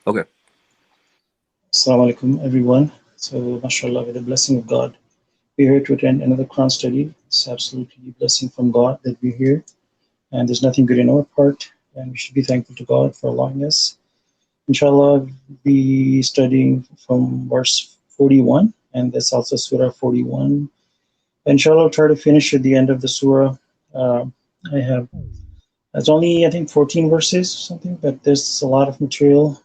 Okay. Assalamu alaikum, everyone. So, Masha Allah, with the blessing of God, we're here to attend another Quran study. It's absolutely a blessing from God that we're here, and there's nothing good in our part, and we should be thankful to God for allowing us. Inshallah, we'll be studying from verse 41, and that's also Surah 41. Inshallah, I'll try to finish at the end of the Surah. Uh, I have, it's only, I think, 14 verses or something, but there's a lot of material.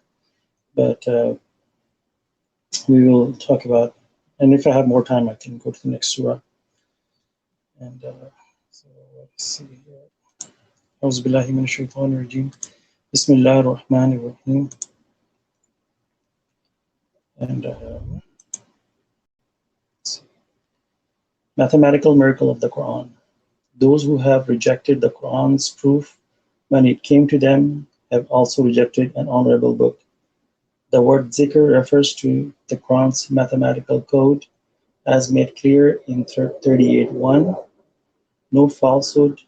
But we will talk about, and if I have more time, I can go to the next surah. And so let's see here. أعوذ بالله من الشيطان الرجيم. بسم الله الرحمن الرحيم. And mathematical miracle of the Quran. Those who have rejected the Quran's proof when it came to them have also rejected an honorable book. The word zikr refers to the Quran's mathematical code as made clear in 38.1. No falsehood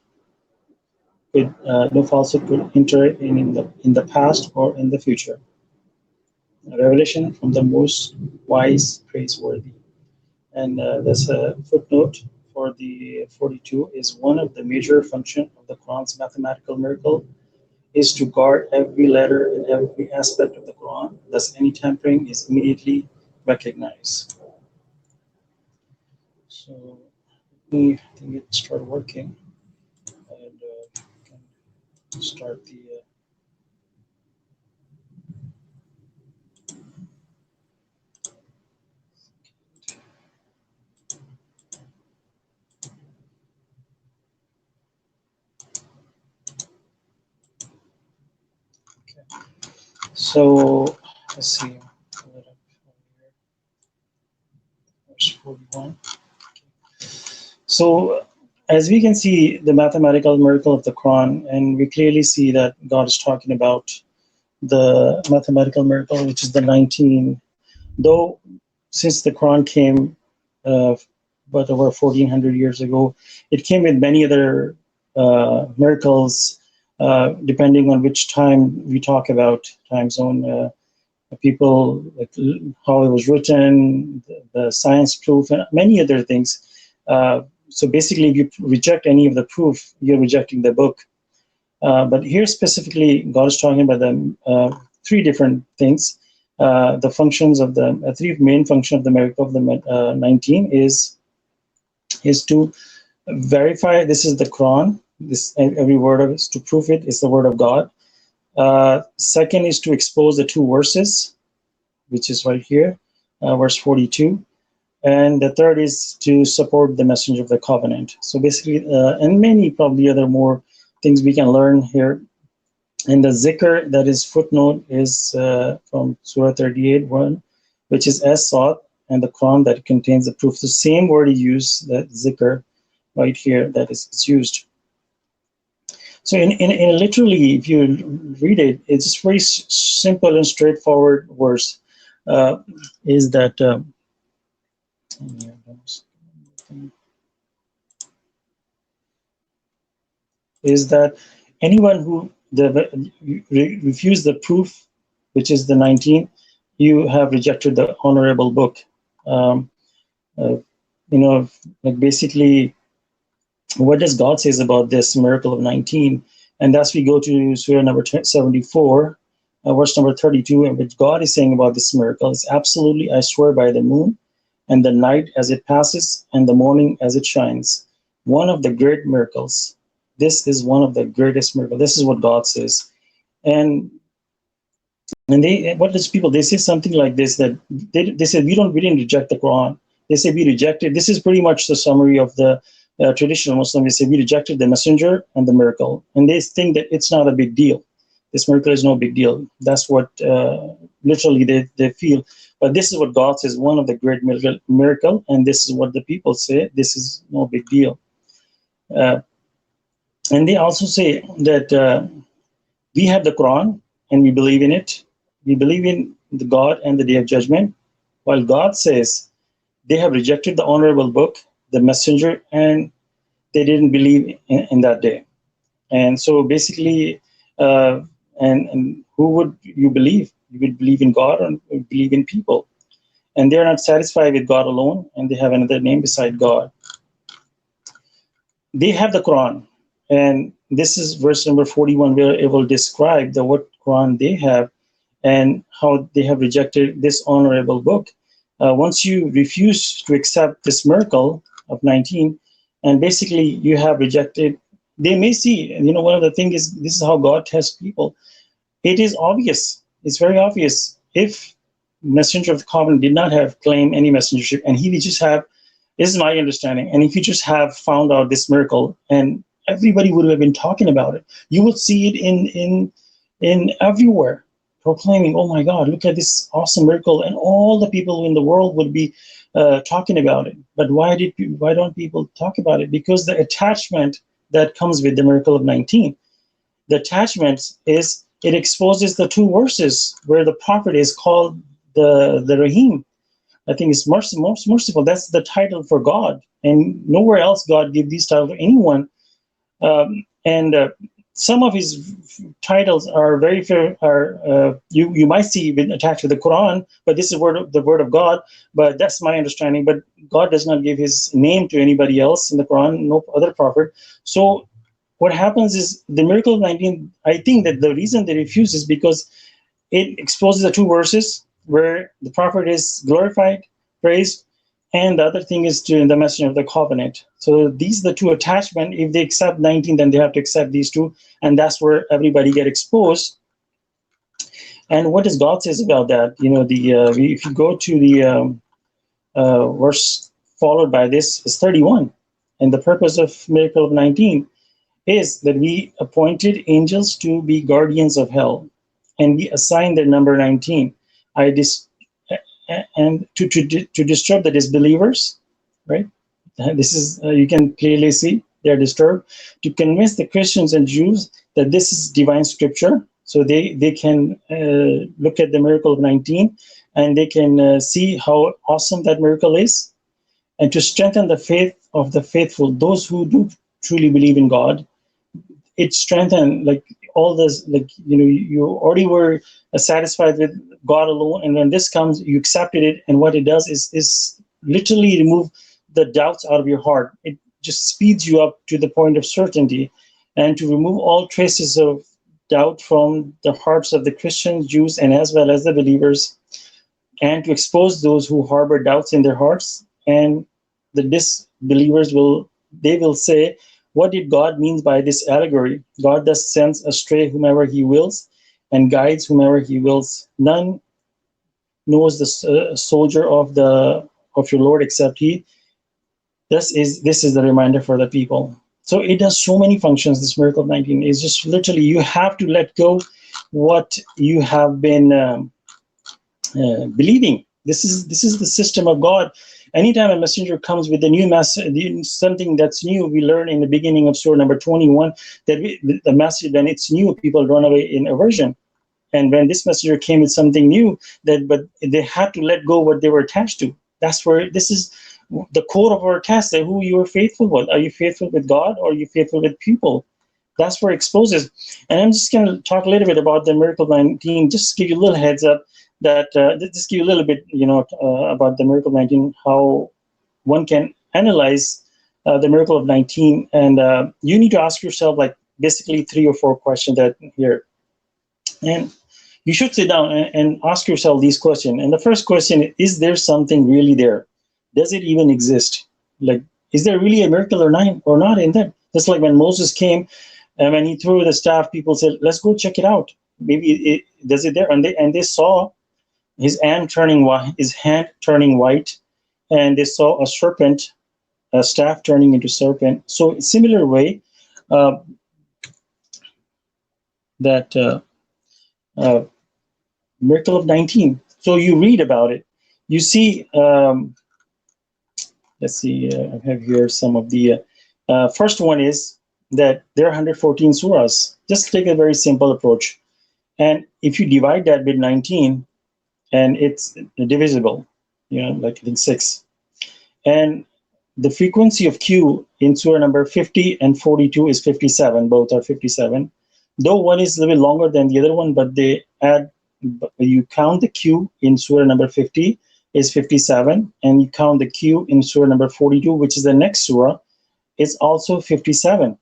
could enter in the past or in the future. A revelation from the most wise, praiseworthy. And there's a footnote for the 42 is one of the major functions of the Quran's mathematical miracle is to guard every letter and every aspect of the Quran. Thus, any tampering is immediately recognized. So, I think it started working, and can start the. So let's see. Verse 41. So as we can see the mathematical miracle of the Quran, and we clearly see that God is talking about the mathematical miracle, which is the 19. Though since the Quran came, but over 1400 years ago, it came with many other miracles, depending on which time we talk about, time zone. People, like how it was written, the science proof, and many other things. So basically, if you reject any of the proof, you're rejecting the book. But here specifically, God is talking about the three different things. The functions of the three main function of the miracle of the 19 is to verify this is the Quran. This every word of it is to prove it is the word of God. Second is to expose the two verses, which is right here, verse 42. And the third is to support the messenger of the covenant. So basically, and many probably other more things we can learn here. And the zikr, that is footnote, is from Surah 38:1, which is as sought, and the Quran that contains the proof. The same word he used, that zikr, right here, that is used. So in literally, if you read it, it's just very simple and straightforward verse. Is that is that anyone who refuse the proof, which is the 19, you have rejected the honorable book. Um, uh, like basically, what does God says about this miracle of 19? And thus we go to Surah number 74, verse number 32, and what God is saying about this miracle is absolutely, I swear by the moon and the night as it passes and the morning as it shines. One of the great miracles. This is one of the greatest miracles. This is what God says. And they, what does people, they say something like this, that they say we didn't reject the Quran. They say we rejected. This is pretty much the summary of the traditional Muslim. They say we rejected the messenger and the miracle, and they think that it's not a big deal. This miracle is no big deal. That's what literally they feel. But this is what God says, one of the great miracle, and this is what the people say. This is no big deal. And they also say that we have the Quran and we believe in it. We believe in the God and the Day of Judgment, while God says they have rejected the honorable book, the messenger, and they didn't believe in that day. And so basically, and who would you believe? You will believe in God or believe in people. And they're not satisfied with God alone, and they have another name beside God. They have the Quran, and this is verse number 41, where it will describe what Quran they have and how they have rejected this honorable book. Once you refuse to accept this miracle of 19, and basically you have rejected, they may see, and one of the things is, this is how God tests people. It is obvious, it's very obvious. If Messenger of the Covenant did not have claimed any messengership, and he would just have, this is my understanding, and if you just have found out this miracle, and everybody would have been talking about it, you would see it in everywhere, proclaiming, oh my God, look at this awesome miracle, and all the people in the world would be talking about it. But why don't people talk about it? Because the attachment that comes with the miracle of 19, the attachment is, it exposes the two verses where the prophet is called the Rahim. I think it's most merciful. That's the title for God, and nowhere else God gives these titles to anyone. And some of his titles are very fair. You might see attached to the Quran, but this is the word of God. But that's my understanding. But God does not give his name to anybody else in the Quran, no other prophet. So what happens is the miracle of 19. I think that the reason they refuse is because it exposes the two verses where the prophet is glorified, praised, and the other thing is to the messenger of the covenant. So these are the two attachments. If they accept 19, then they have to accept these two, and that's where everybody get exposed. And what does God says about that? If you go to the verse followed by this is 31, and the purpose of miracle of 19 is that we appointed angels to be guardians of hell, and we assigned their number 19. And to disturb the disbelievers, right? This is you can clearly see they're disturbed, to convince the Christians and Jews that this is divine scripture, so they can look at the miracle of 19 and they can see how awesome that miracle is, and to strengthen the faith of the faithful, those who do truly believe in God. It strengthened, like all this, like you already were satisfied with God alone, and when this comes, you accepted it, and what it does is literally remove the doubts out of your heart. It just speeds you up to the point of certainty, and to remove all traces of doubt from the hearts of the Christians, Jews, and as well as the believers, and to expose those who harbor doubts in their hearts. And the disbelievers will say, what did God mean by this allegory? God thus sends astray whomever he wills and guides whomever he wills. None knows the soldier of your Lord except he. This is the reminder for the people. So it does so many functions. This miracle of 19 is just literally, you have to let go what you have been believing. This is the system of God. Anytime a messenger comes with a new message, something that's new, we learn in the beginning of surah number 21 that the message, when it's new, people run away in aversion. And when this messenger came with something new, but they had to let go what they were attached to. That's where this is the core of our test, that who you are faithful with. Are you faithful with God, or are you faithful with people? That's where it exposes. And I'm just going to talk a little bit about the miracle 19, just to give you a little heads up. That just give you a little bit, about the miracle of 19, how one can analyze the miracle of 19, and you need to ask yourself like basically 3 or 4 questions that here, and you should sit down and ask yourself these questions. And the first question is there something really there? Does it even exist? Like, is there really a miracle or not in there? Just like when Moses came, and when he threw the staff, people said, "Let's go check it out. Maybe does it there?" And they saw his hand turning white, and they saw a serpent, a staff turning into serpent. So similar way, that miracle of 19. So you read about it. You see, let's see, I have here some of the, first one is that there are 114 surahs. Just take a very simple approach. And if you divide that with 19, and it's divisible, like I think 6. And the frequency of Q in surah number 50 and 42 is 57. Both are 57. Though one is a little bit longer than the other one, but they add you count the Q in surah number 50 is 57, and you count the Q in surah number 42, which is the next surah, is also 57.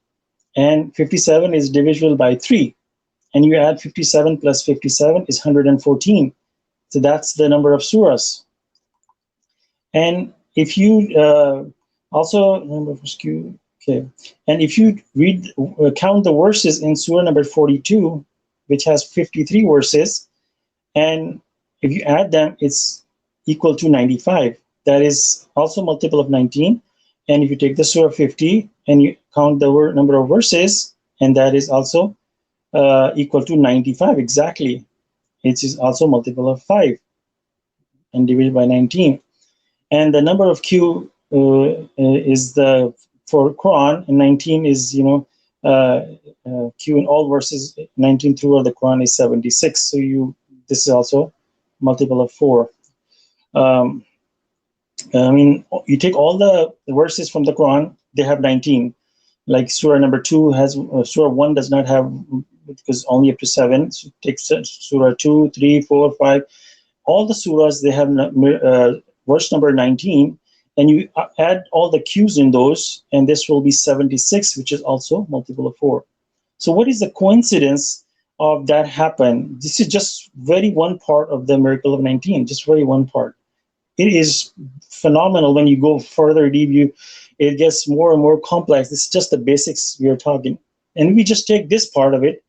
And 57 is divisible by 3. And you add 57 plus 57 is 114. So that's the number of surahs. And if you also number of Q, okay, and if you read count the verses in surah number 42, which has 53 verses, and if you add them, it's equal to 95. That is also multiple of 19. And if you take the surah 50 and you count the number of verses, and that is also equal to 95 exactly. It is also multiple of 5 and divided by 19. And the number of Q is the for Quran, and 19 is Q in all verses. 19 throughout the Quran is 76. So this is also multiple of 4. You take all the verses from the Quran, they have 19. Like surah number 2 has surah 1 does not have, because only up to 7. So take surah 2, 3, 4, 5. All the surahs, they have verse number 19, and you add all the Q's in those, and this will be 76, which is also multiple of 4. So what is the coincidence of that happen? This is just very one part of the miracle of 19, just very one part. It is phenomenal. When you go further deep, it gets more and more complex. This is just the basics we are talking. And we just take this part of it.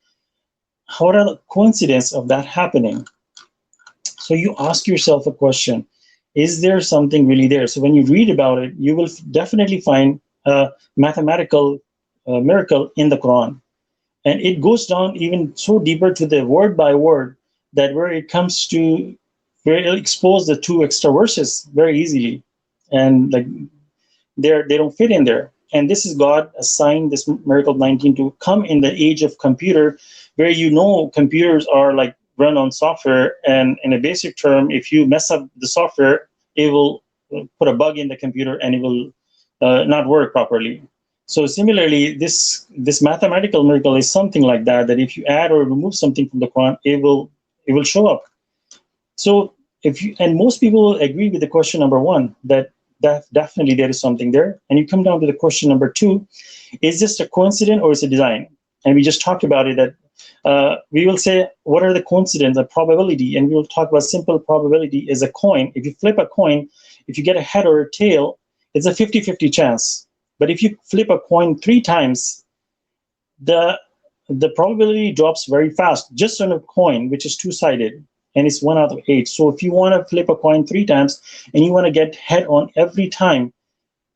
What are the coincidence of that happening? So you ask yourself a question. Is there something really there? So when you read about it, you will definitely find a mathematical miracle in the Quran. And it goes down even so deeper to the word by word, that where it comes to where it'll expose the 2 extra verses very easily. And like they don't fit in there. And this is God assigned this miracle 19 to come in the age of computer, where computers are like run on software, and in a basic term, if you mess up the software, it will put a bug in the computer and it will not work properly. So similarly, this mathematical miracle is something like that, that if you add or remove something from the Quran, it will show up. So and most people will agree with the question number 1, that definitely there is something there. And you come down to the question number 2, is this a coincidence or is it design? And we just talked about it, that we will say, what are the coincidence, the probability? And we will talk about simple probability is a coin. If you flip a coin, if you get a head or a tail, it's a 50-50 chance. But if you flip a coin 3 times, the probability drops very fast, just on a coin, which is 2-sided, and it's 1 out of 8. So if you want to flip a coin 3 times and you want to get head on every time,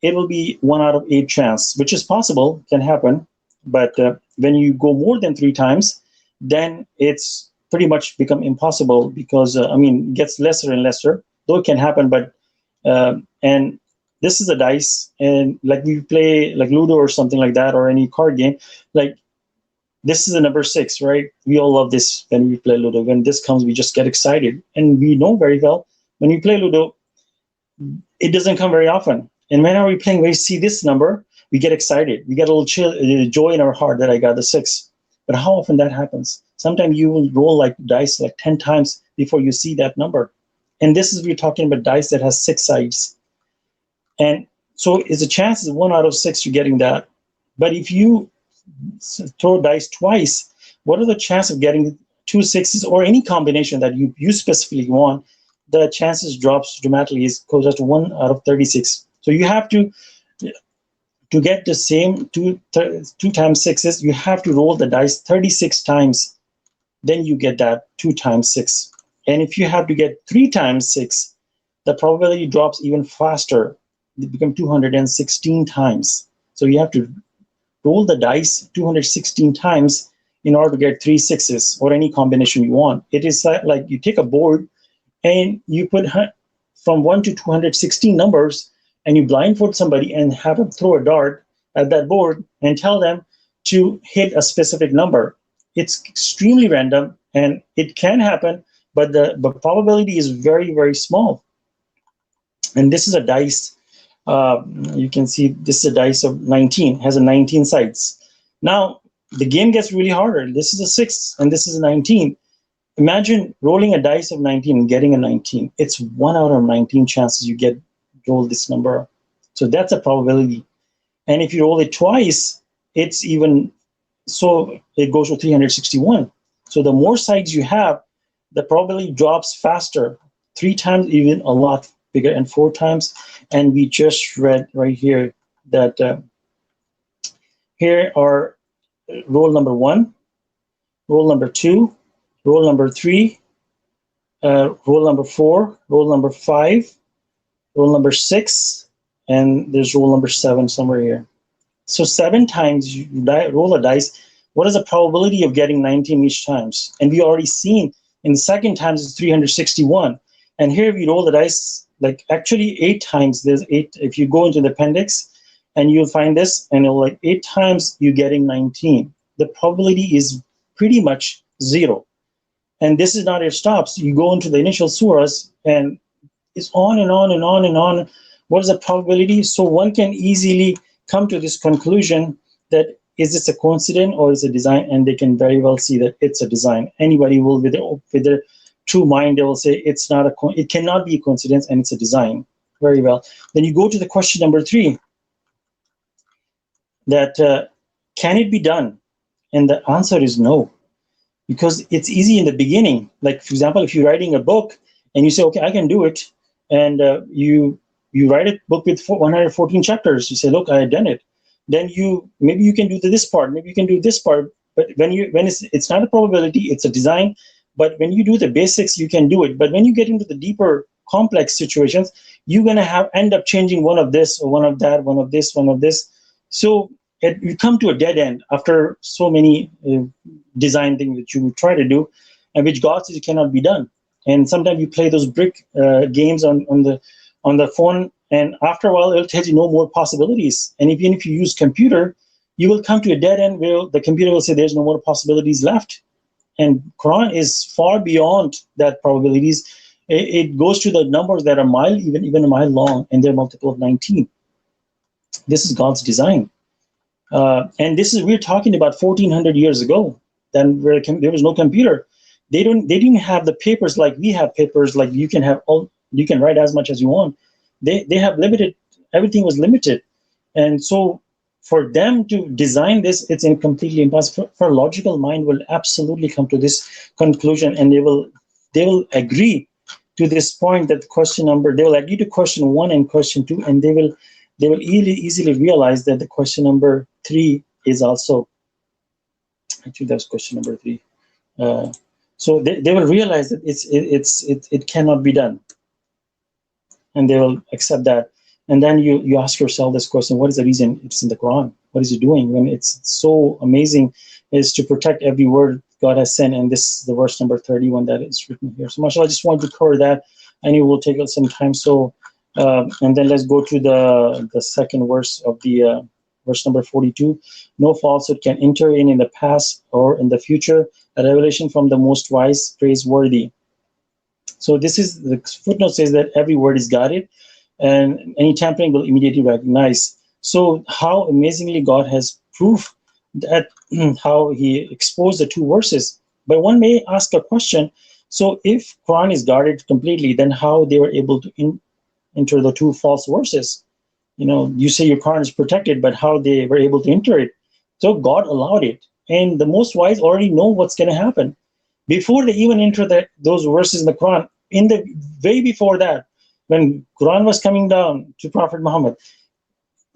it will be 1 out of 8 chance, which is possible, can happen. But when you go more than 3 times, then it's pretty much become impossible, because it gets lesser and lesser, though it can happen. But and this is a dice, and like we play like Ludo or something like that, or any card game, like this is a number 6, right? We all love this when we play Ludo. When this comes, we just get excited, and we know very well when we play Ludo, it doesn't come very often. And when are we playing, we see this number, we get excited, we get a little joy in our heart that I got the 6. But how often that happens? Sometimes you will roll like dice like 10 times before you see that number. And this is, we're talking about dice that has 6 sides. And so is the chances 1 out of 6 you're getting that. But if you throw dice twice, what are the chances of getting 2 6s or any combination that you specifically want? The chances drops dramatically, is closer to 1 out of 36. So you have to get the same 2 times 6s, you have to roll the dice 36 times. Then you get that 2 times 6. And if you have to get 3 times 6, the probability drops even faster. It becomes 216 times. So you have to roll the dice 216 times in order to get 3 6s or any combination you want. It is like you take a board and you put from 1 to 216 numbers, and you blindfold somebody and have them throw a dart at that board and tell them to hit a specific number. It's extremely random, and it can happen, but the probability is very, very small. And this is a dice. You can see this is a dice of 19, has a 19 sides. Now, the game gets really harder. This is a 6, and this is a 19. Imagine rolling a dice of 19 and getting a 19. It's 1 out of 19 chances you get roll this number. So that's a probability. And if you roll it twice, it's even, so it goes to 361. So the more sides you have, the probability drops faster. 3 times, even a lot bigger, and 4 times. And we just read right here that here are roll number 1, roll number 2, roll number 3, roll number 4, roll number 5, roll number 6, and there's roll number 7 somewhere here. So 7 times you roll a dice. What is the probability of getting 19 each times? And we already seen in the second times it's 361. And here we roll the dice, like actually 8 times. There's 8. If you go into the appendix and you'll find this, and it'll like 8 times you getting 19. The probability is pretty much 0. And this is not where it stops. You go into the initial surahs and it's on and on and on and on. What is the probability? So one can easily come to this conclusion that is this a coincidence or is it a design? And they can very well see that it's a design. Anybody will, with their true mind, they will say it's not it cannot be a coincidence and it's a design. Very well. Then you go to the question number 3, that can it be done? And the answer is no, because it's easy in the beginning. Like, for example, if you're writing a book and you say, okay, I can do it, and you write a book with 114 chapters, you say, look, I have done it. Then maybe you can do this part, maybe you can do this part, but when it's not a probability, it's a design. But when you do the basics, you can do it. But when you get into the deeper complex situations, you're gonna end up changing one of this or one of that, one of this, one of this. So you come to a dead end after so many design things that you try to do, and which God says it cannot be done. And sometimes you play those brick games on the phone, and after a while it'll tell you no more possibilities. And even if you use computer, you will come to a dead end where the computer will say there's no more possibilities left. And Quran is far beyond that probabilities. It goes to the numbers that are even a mile long, and they're multiple of 19. This is God's design. And we're talking about 1400 years ago, then where there was no computer. They didn't have the papers like we have papers, like you can write as much as you want. They have limited, everything was limited. And so for them to design this, it's completely impossible. For a logical mind will absolutely come to this conclusion, and they will agree to this point that they will agree to question 1 and question 2, and they will easily realize that the question number 3 is also, actually that's question number 3. So they will realize that it cannot be done, and they will accept that. And then you ask yourself this question: what is the reason it's in the Quran? What is it doing when it's so amazing? Is to protect every word God has sent, and this is the verse number 31 that is written here. So, Masha Allah, I just wanted to cover that. I know it will take us some time. So, and then let's go to the second verse of the verse number 42. No falsehood can enter in the past or in the future. A revelation from the Most Wise, praiseworthy. So this is the footnote says that every word is guarded, and any tampering will immediately recognize. So how amazingly God has proved that, how He exposed the 2 verses. But one may ask a question: so if Quran is guarded completely, then how they were able to enter the 2 false verses? You say your Quran is protected, but how they were able to enter it? So God allowed it, and the Most Wise already know what's going to happen before they even enter those verses in the Quran. In the way before that, when Quran was coming down to Prophet Muhammad,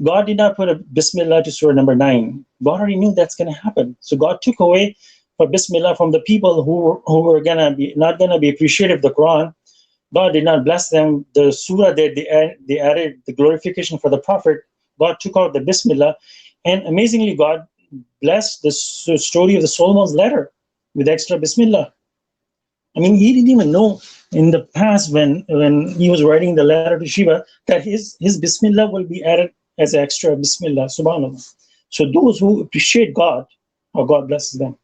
God did not put a Bismillah to surah number 9. God already knew that's going to happen. So God took away for Bismillah from the people who were not gonna be appreciative of the Quran. God did not bless them. The surah that they added the glorification for the Prophet. God took out the Bismillah, and amazingly, God blessed the story of the Solomon's letter with extra Bismillah. I mean, he didn't even know in the past when he was writing the letter to Shiva that his Bismillah will be added as extra Bismillah. Subhanallah. So those who appreciate God, how God blesses them.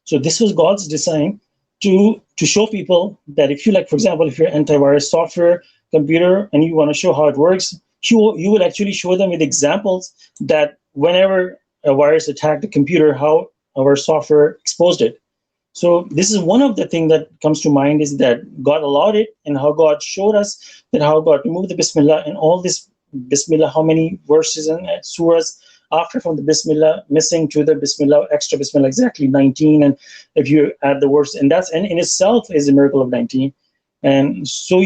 So this was God's design to show people that if you, like, for example, if you're antivirus software computer and you want to show how it works, you will actually show them with examples that whenever a virus attacked the computer, how our software exposed it. So this is one of the things that comes to mind, is that God allowed it, and how God showed us that how God removed the Bismillah, and all this Bismillah, how many verses and surahs after from the Bismillah missing to the Bismillah, extra Bismillah, exactly 19. And if you add the words, and that's, and in itself is a miracle of 19. And so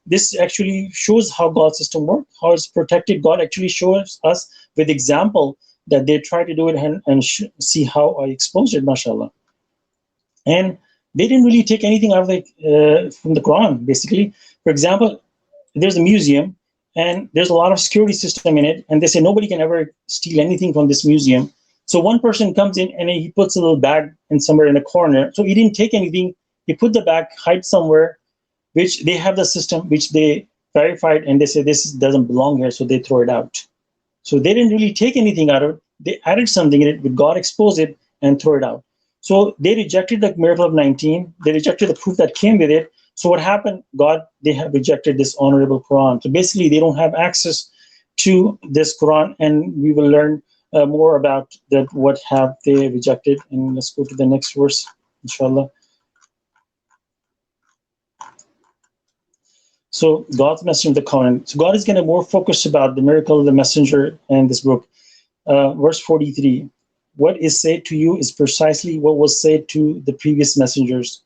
this actually shows how God's system works, how it's protected. God actually shows us with example that they try to do it, and see how I exposed it, Masha Allah. And they didn't really take anything out of from the Quran, basically. For example, there's a museum, and there's a lot of security system in it, and they say nobody can ever steal anything from this museum. So one person comes in and he puts a little bag in somewhere in a corner. So he didn't take anything. He put the bag, hide somewhere, which they have the system, which they verified, and they say this doesn't belong here, so they throw it out. So they didn't really take anything out of it. They added something in it, but God exposed it and throw it out. So they rejected the miracle of 19. They rejected the proof that came with it. So what happened? They have rejected this honorable Quran. So basically, they don't have access to this Quran, and we will learn more about that. What have they rejected? And let's go to the next verse, inshallah. So God's messenger of the covenant. So God is going to more focus about the miracle of the messenger in this book. Verse 43. What is said to you is precisely what was said to the previous messengers.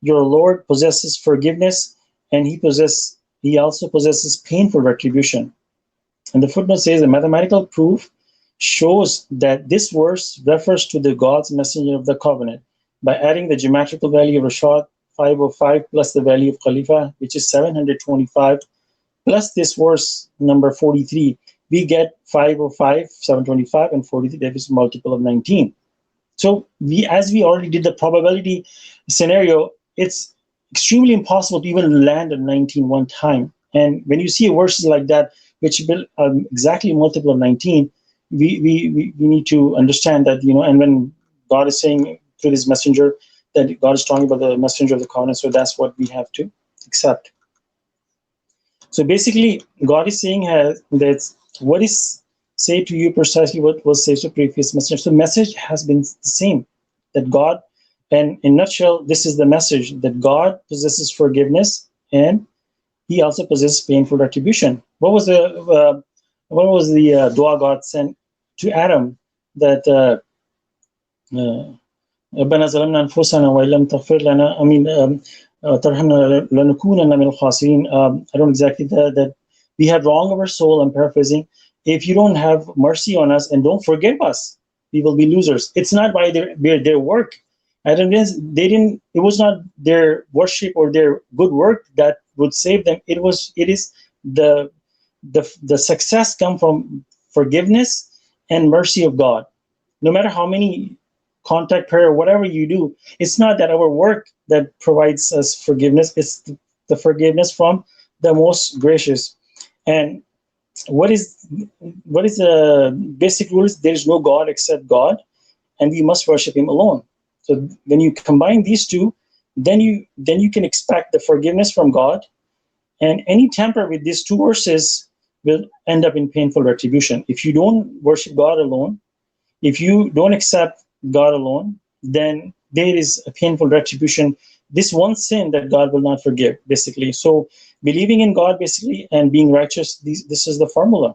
Your Lord possesses forgiveness, and he also possesses painful retribution. And the footnote says the mathematical proof shows that this verse refers to the God's messenger of the covenant by adding the geometrical value of Rashad 505 plus the value of Khalifa, which is 725, plus this verse number 43. We get 505, 725, and 43. That is a multiple of 19. So as we already did the probability scenario, it's extremely impossible to even land a 19 one time. And when you see verses like that, which will exactly a multiple of 19, we need to understand that, and when God is saying through this messenger that God is talking about the messenger of the covenant, so that's what we have to accept. So basically, God is saying that what is said to you precisely what was said to previous messenger. So the message has been the same, that God, and in a nutshell, this is the message, that God possesses forgiveness, and he also possesses painful retribution. What was the dua God sent to Adam, that ربنا ظلمنا أنفسنا وإن لم تغفر لنا ترحمنا لنكونن من الخاسرين. I don't exactly that we have wronged our soul. I'm paraphrasing. If you don't have mercy on us and don't forgive us, we will be losers. It's not by their work. It was not their worship or their good work that would save them. It is the success come from forgiveness and mercy of God. No matter how many contact prayer, whatever you do, it's not that our work that provides us forgiveness. It's the forgiveness from the most gracious. And what is the basic rule is there is no God except God, and we must worship him alone. So when you combine these two, then you can expect the forgiveness from God, and any temper with these two verses will end up in painful retribution. If you don't worship God alone, if you don't accept God alone, then there is a painful retribution. This one sin that God will not forgive, basically. So believing in God, basically, and being righteous, this is the formula.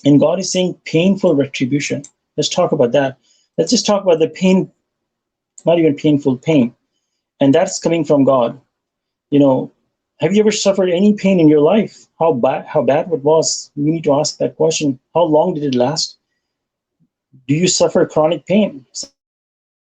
And God is saying painful retribution. Let's talk about that. Let's just talk about the pain, not even painful pain. And that's coming from God. Have you ever suffered any pain in your life? How bad it was? We need to ask that question. How long did it last? Do you suffer chronic pain?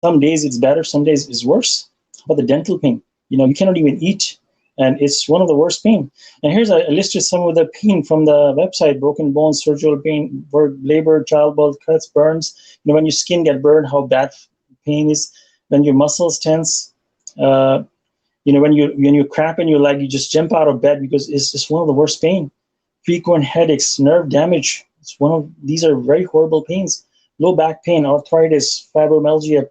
Some days it's better, some days it's worse. How about the dental pain? You cannot even eat, and it's one of the worst pain. And here's I listed some of the pain from the website: broken bones, surgical pain, labor, childbirth, cuts, burns. When your skin get burned, how bad pain is. When your muscles tense, when you cramp in your leg, you just jump out of bed because it's just one of the worst pain. Frequent headaches, nerve damage. These are very horrible pains. Low back pain, arthritis, fibromyalgia,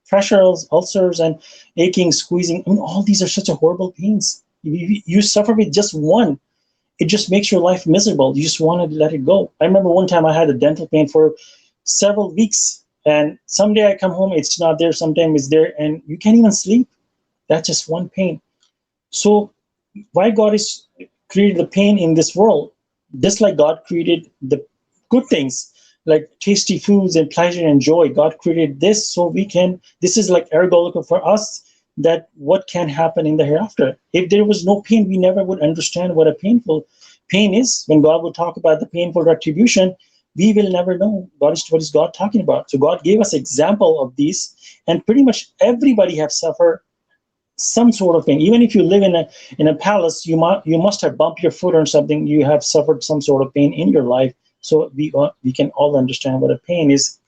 pressure ulcers, and aching, squeezing. All these are such a horrible pains. You suffer with just one, it just makes your life miserable. You just want to let it go. I remember one time I had a dental pain for several weeks. And someday I come home, it's not there, sometimes it's there, and you can't even sleep. That's just one pain. So why God is created the pain in this world, just like God created the good things like tasty foods and pleasure and joy. God created this so we can, this is like ergolical for us, that what can happen in the hereafter. If there was no pain, we never would understand what a painful pain is. When God would talk about the painful retribution, we will never know what is God talking about. So God gave us example of these, and pretty much everybody have suffered some sort of pain. Even if you live in a palace, you must have bumped your foot or something. You have suffered some sort of pain in your life. So we can all understand what a pain is.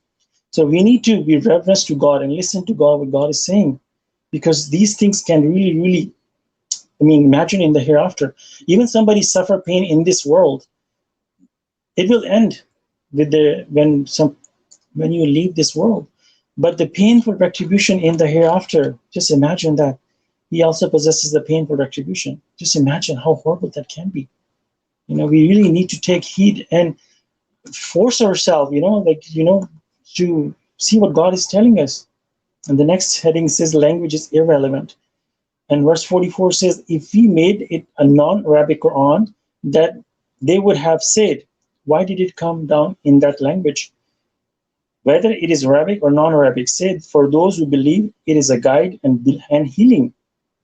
So we need to be reverent to God and listen to God, what God is saying, because these things can really, really, I mean, imagine in the hereafter. Even somebody suffer pain in this world, it will end with when you leave this world. But the painful retribution in the hereafter, just imagine that. He also possesses the painful retribution. Just imagine how horrible that can be. We really need to take heed and force ourselves, to see what God is telling us. And the next heading says language is irrelevant. And verse 44 says, if we made it a non-Arabic Quran, that they would have said, why did it come down in that language? Whether it is Arabic or non-Arabic, said, for those who believe, it is a guide and healing.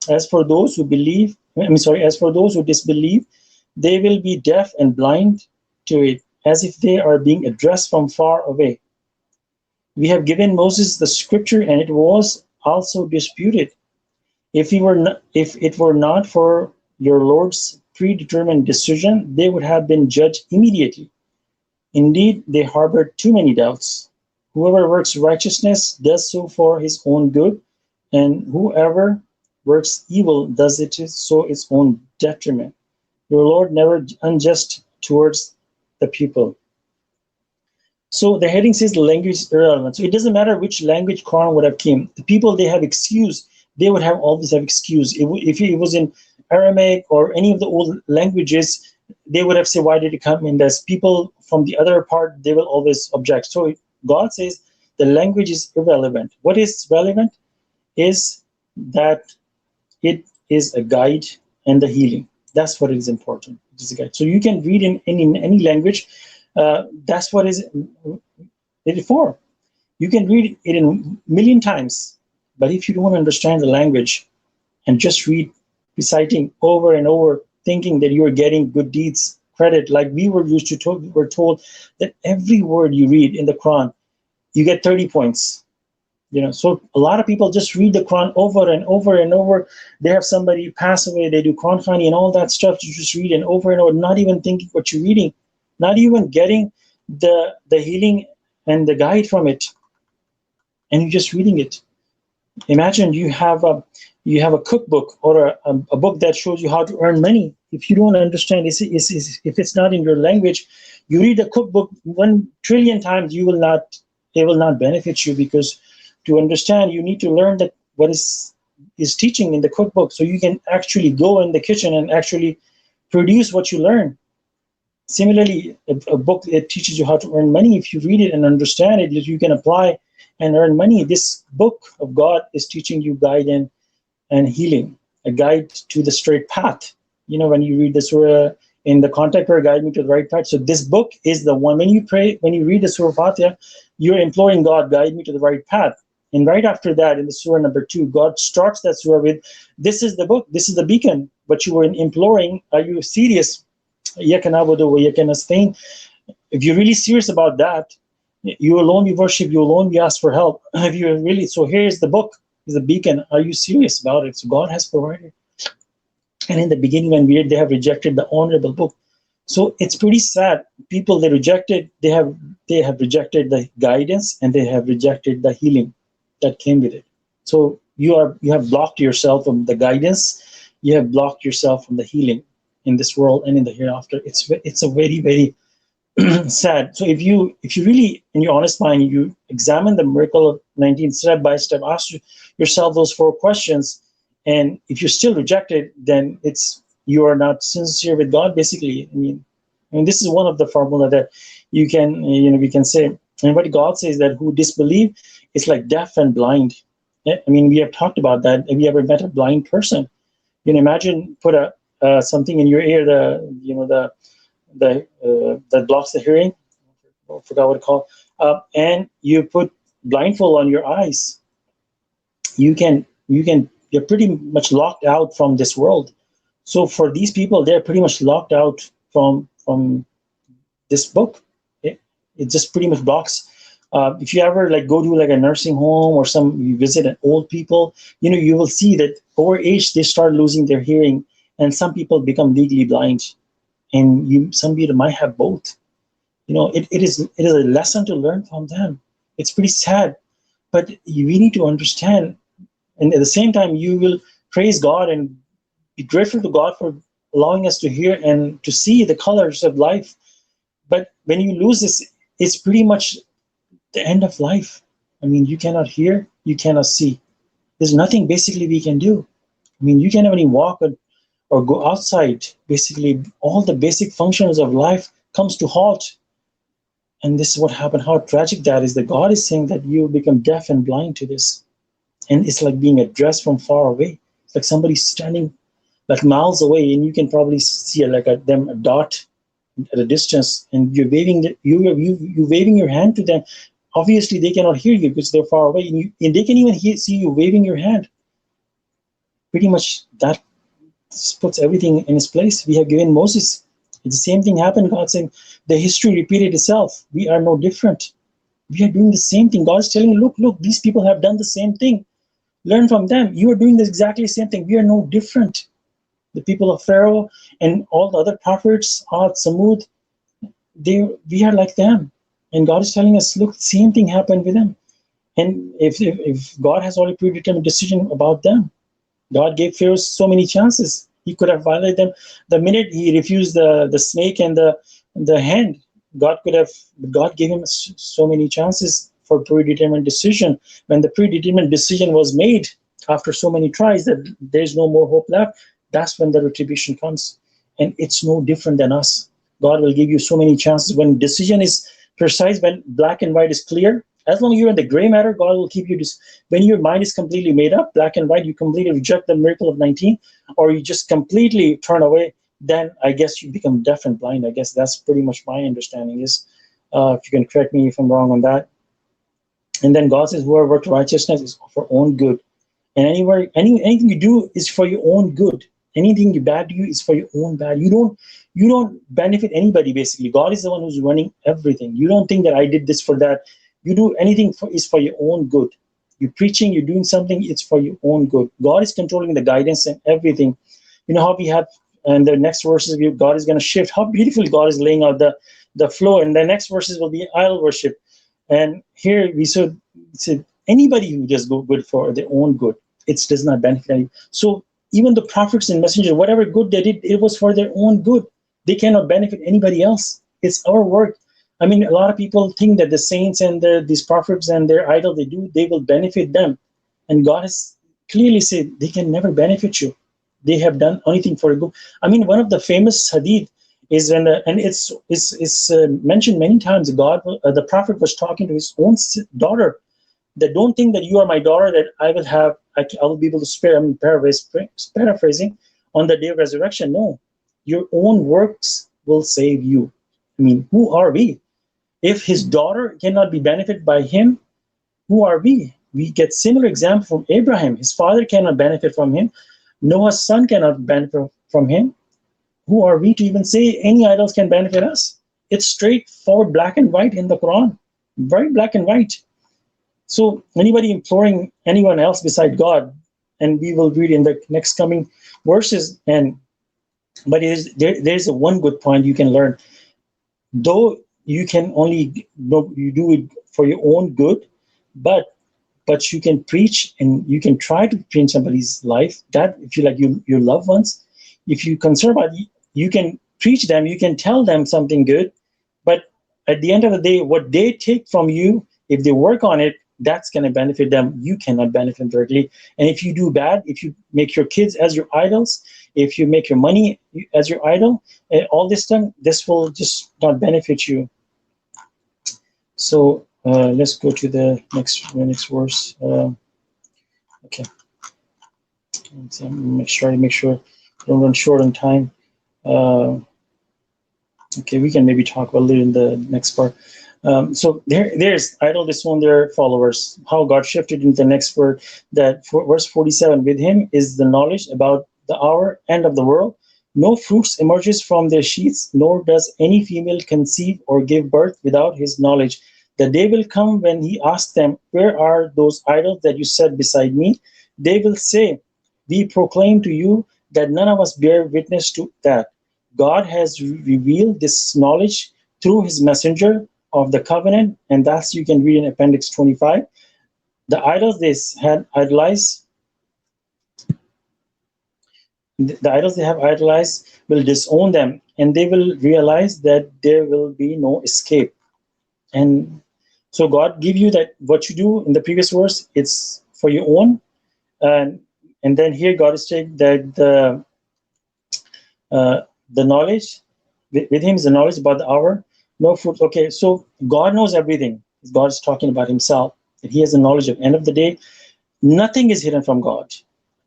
As for those who disbelieve, they will be deaf and blind to it, as if they are being addressed from far away. We have given Moses the scripture, and it was also disputed. If it were not for your Lord's predetermined decision, they would have been judged immediately. Indeed, they harbored too many doubts. Whoever works righteousness does so for his own good, and whoever works evil does it so its own detriment. Your Lord never unjust towards the people. So the heading says language is irrelevant. So it doesn't matter which language Quran would have came. The people, they have excuse. They would have always have excuse. If it was in Aramaic or any of the old languages, they would have said, why did it come in this? People from the other part, they will always object. So God says the language is irrelevant. What is relevant is that it is a guide and the healing. That's what is important. It is a guide. So you can read in any language. That's what is it for. You can read it in a million times, but if you don't understand the language and just read reciting over and over, thinking that you're getting good deeds credit, like we were used to we're told that every word you read in the Quran, you get 30 points. So a lot of people just read the Quran over and over and over. They have somebody pass away, they do Quran Khani and all that stuff. You just read it over and over, not even thinking what you're reading, not even getting the healing and the guide from it, and you're just reading it. Imagine you have a cookbook or a book that shows you how to earn money. If you don't understand, if it's not in your language, you read the cookbook 1 trillion times, it will not benefit you, because to understand, you need to learn that what is teaching in the cookbook, so you can actually go in the kitchen and actually produce what you learn. Similarly, a book that teaches you how to earn money, if you read it and understand it, you can apply and earn money. This book of God is teaching you guide and healing, a guide to the straight path. When you read the surah in the contact prayer, guide me to the right path. So this book is the one. When you pray, when you read the surah Fatiha, you're imploring God, guide me to the right path. And right after that, in the surah number 2, God starts that surah with, this is the book, this is the beacon. But you were imploring, are you serious? If you're really serious about that, you alone be worship, you alone be asked for help. If you're really, so here's the book, is the beacon. Are you serious about it? So God has provided. And in the beginning, when they have rejected the honorable book. So it's pretty sad. People, they have rejected the guidance, and they have rejected the healing that came with it. So you have blocked yourself from the guidance. You have blocked yourself from the healing in this world and in the hereafter. It's a very, very sad. So if you really, in your honest mind, you examine the miracle of 19 step by step, ask yourself those 4 questions, and if you're still rejected, then you are not sincere with God, basically. I mean, this is one of the formula that you can, we can say, And what God says that who disbelieve is like deaf and blind. Yeah, I mean, we have talked about that. Have you ever met a blind person? You can imagine put a something in your ear, that blocks the hearing. I forgot what it's called. And you put blindfold on your eyes. You're pretty much locked out from this world. So for these people, they're pretty much locked out from this book. It just pretty much blocks. If you ever like go to like a nursing home or you visit an old people, you will see that over age they start losing their hearing, and some people become legally blind, and some people might have both. It is a lesson to learn from them. It's pretty sad, but we need to understand, and at the same time, you will praise God and be grateful to God for allowing us to hear and to see the colors of life. But when you lose this, it's pretty much the end of life. I mean, you cannot hear, you cannot see. There's nothing basically we can do. I mean, you cannot even walk or go outside. Basically, all the basic functions of life comes to halt. And this is what happened. How tragic that is, that God is saying that you become deaf and blind to this. And it's like being addressed from far away. It's like somebody standing like miles away, and you can probably see a dot at a distance, and you're waving you're waving your hand to them. Obviously, they cannot hear you because they're far away, and they can even see you waving your hand. Pretty much that puts everything in its place. We have given Moses. It's the same thing happened. God saying the history repeated itself. We are no different. We are doing the same thing. God is telling you, look, these people have done the same thing. Learn from them. You are doing the exactly the same thing. We are no different. The people of Pharaoh and all the other prophets, Ad, Samud, we are like them. And God is telling us, look, same thing happened with them. And if God has already predetermined decision about them, God gave Pharaoh so many chances. He could have violated them. The minute he refused the snake and the hand, God gave him so many chances for predetermined decision. When the predetermined decision was made after so many tries that there's no more hope left, that's when the retribution comes. And it's no different than us. God will give you so many chances. When decision is precise, when black and white is clear, as long as you're in the gray matter, God will keep you. When your mind is completely made up, black and white, you completely reject the miracle of 19, or you just completely turn away, then I guess you become deaf and blind. I guess that's pretty much my understanding is. If you can correct me if I'm wrong on that. And then God says, whoever works righteousness is for own good. And anything you do is for your own good. Anything you bad do is for your own bad. You don't benefit anybody, basically. God is the one who's running everything. You don't think that I did this for that. You do anything is for your own good. You're preaching, you're doing something, it's for your own good. God is controlling the guidance and everything. You know how we have, and the next verses, God is going to shift. How beautifully God is laying out the flow. And the next verses will be idol worship. And here we said anybody who does good for their own good, it does not benefit anyone. So even the prophets and messengers, whatever good they did, it was for their own good. They cannot benefit anybody else. It's our work. I mean, a lot of people think that the saints and these prophets and their idol, they will benefit them. And God has clearly said they can never benefit you. They have done anything for good. I mean, one of the famous hadith is when, and it's mentioned many times, the prophet was talking to his own daughter, that don't think that you are my daughter, that I will be able to spare. I'm paraphrasing, on the day of resurrection. No, your own works will save you. I mean, who are we? If his daughter cannot be benefited by him, who are we? We get similar example from Abraham. His father cannot benefit from him. Noah's son cannot benefit from him. Who are we to even say any idols can benefit us? It's straightforward, black and white in the Quran. Very black and white. So anybody imploring anyone else beside God, and we will read in the next coming verses, but there's a one good point you can learn. Though you can only you do it for your own good, but you can preach and you can try to change somebody's life. That if you like your loved ones, if you concern about, you can preach them, you can tell them something good, but at the end of the day, what they take from you, if they work on it, that's going to benefit them. You cannot benefit them directly. And if you do bad, if you make your kids as your idols, if you make your money as your idol, all this time, this will just not benefit you. So Let's go to the next verse. Okay, so try to make sure I don't run short on time. Uh, okay, we can maybe talk about it in the next part. So there's idol disown their followers. How God shifted into the next word, that for verse 47, with him is the knowledge about the hour end of the world. No fruits emerges from their sheaths, nor does any female conceive or give birth without his knowledge. The day will come when he asks them, where are those idols that you set beside me? They will say, we proclaim to you that none of us bear witness to that. God has revealed this knowledge through his messenger of the covenant, and that's you can read in Appendix 25. The idols they had idolized, the idols they have idolized will disown them, and they will realize that there will be no escape. And so God give you that what you do in the previous verse, it's for your own, and then here God is saying that the knowledge with him is the knowledge about the hour. No fruit. Okay, so God knows everything. God is talking about himself. And he has the knowledge of end of the day. Nothing is hidden from God.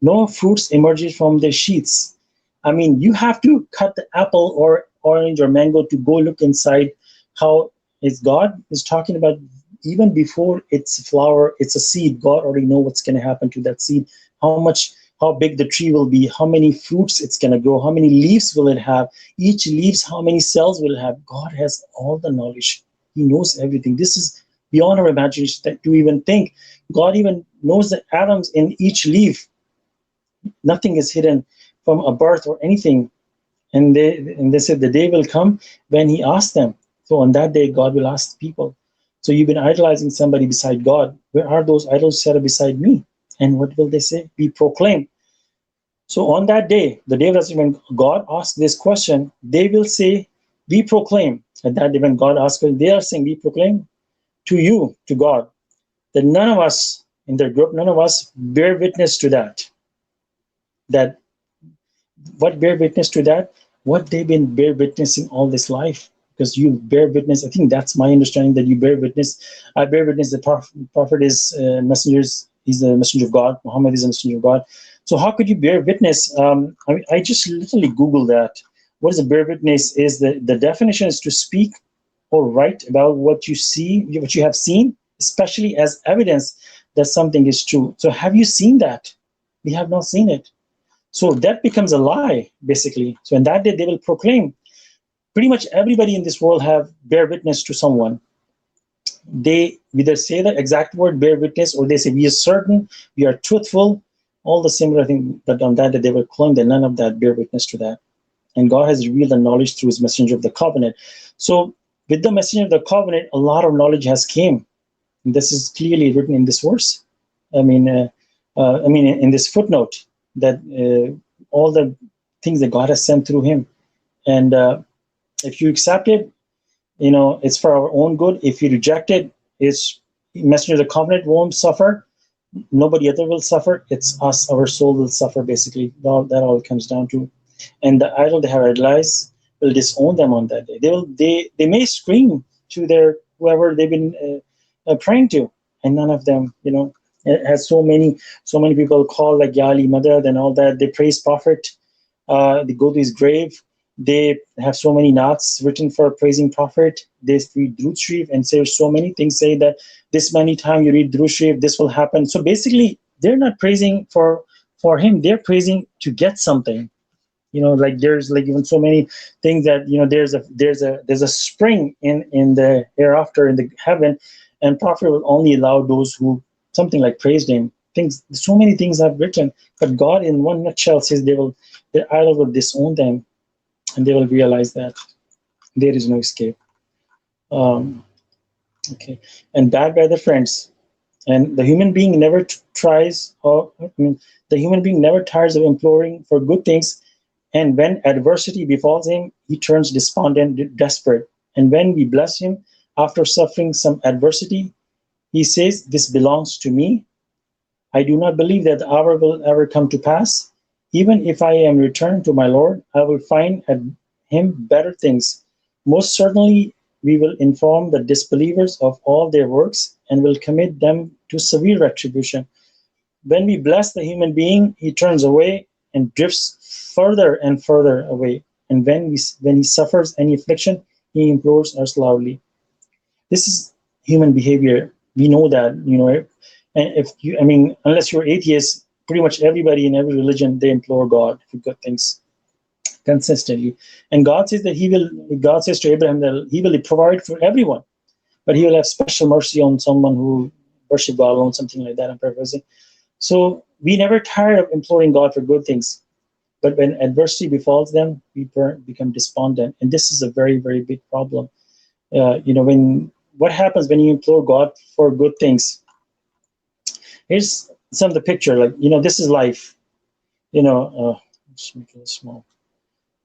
No fruits emerges from the sheaths. I mean, you have to cut the apple or orange or mango to go look inside how is God is talking about even before it's a flower, it's a seed. God already know what's going to happen to that seed, how big the tree will be, how many fruits it's going to grow, how many leaves will it have, each leaves, how many cells will it have. God has all the knowledge. He knows everything. This is beyond our imagination that to even think. God even knows the atoms in each leaf. Nothing is hidden from a birth or anything. And they said the day will come when he asks them. So on that day, God will ask people. So you've been idolizing somebody beside God. Where are those idols set up beside me? And what will they say? We proclaim. So on that day, the day when God asks this question, they will say, we proclaim. At that day when God asks, they are saying, we proclaim to you, to God, that none of us in their group, none of us bear witness to that. That what bear witness to that? What they've been bear witnessing all this life. Because you bear witness, I think that's my understanding that you bear witness. I bear witness the prophet is messengers. He's the messenger of God. Muhammad is a messenger of God. So how could you bear witness? I just literally Googled that. What is a bear witness? Is the definition is to speak or write about what you see, what you have seen, especially as evidence that something is true. So have you seen that? We have not seen it. So that becomes a lie, basically. So in that day, they will proclaim. Pretty much everybody in this world have bear witness to someone. They either say the exact word bear witness, or they say we are certain, we are truthful, all the similar thing. But on that day, they will claim that none of that bear witness to that. And God has revealed the knowledge through his messenger of the covenant. So with the messenger of the covenant, a lot of knowledge has came. And this is clearly written in this verse. In this footnote, that all the things that God has sent through him. And if you accept it, it's for our own good. If you reject it, it's messenger of the covenant won't suffer. Nobody other will suffer. It's us, our soul will suffer, basically. That all comes down to. And the idol they have idolized will disown them on that day. They may scream to their whoever they've been praying to, and none of them, it has so many people call like Yali, Madad, and all that. They praise Prophet. They go to his grave. They have so many naats written for praising Prophet. They read Durud Sharif and say so many things. Say that this many time you read Durud Sharif, this will happen. So basically, they're not praising for him. They're praising to get something. Like there's like even so many things that there's a spring in the hereafter in the heaven, and Prophet will only allow those who something like praised him. So many things I've written, but God in one nutshell says their idol will disown them, and they will realize that there is no escape. Okay, and bad by the friends, and the human being never tries, the human being never tires of imploring for good things. And when adversity befalls him, he turns despondent, desperate. And when we bless him after suffering some adversity, he says, this belongs to me. I do not believe that the hour will ever come to pass. Even if I am returned to my Lord, I will find at him better things. Most certainly, we will inform the disbelievers of all their works and will commit them to severe retribution. When we bless the human being, he turns away and drifts further and further away. And when he suffers any affliction, he implores us loudly. This is human behavior. We know that, and if you, I mean, unless you're atheist, pretty much everybody in every religion, they implore God for good things consistently. And God says that God says to Abraham that he will provide for everyone, but he will have special mercy on someone who worship God alone, something like that, I'm paraphrasing. So we never tired of imploring God for good things, but when adversity befalls them, we become despondent. And this is a very, very big problem. What happens when you implore God for good things? Here's some of the picture, this is life. Just make it small.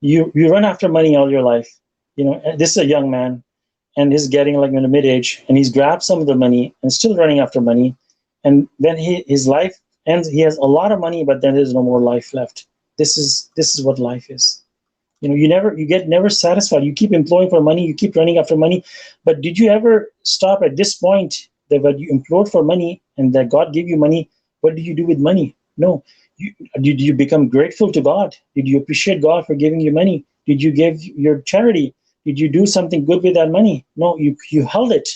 You run after money all your life. This is a young man, and he's getting like in the mid-age, and he's grabbed some of the money and still running after money. And then his life ends. He has a lot of money, but then there's no more life left. This is what life is. You get never satisfied. You keep employing for money, you keep running after money. But did you ever stop at this point that when you implored for money and that God gave you money, what did you do with money? No. Did you become grateful to God? Did you appreciate God for giving you money? Did you give your charity? Did you do something good with that money? No, you held it,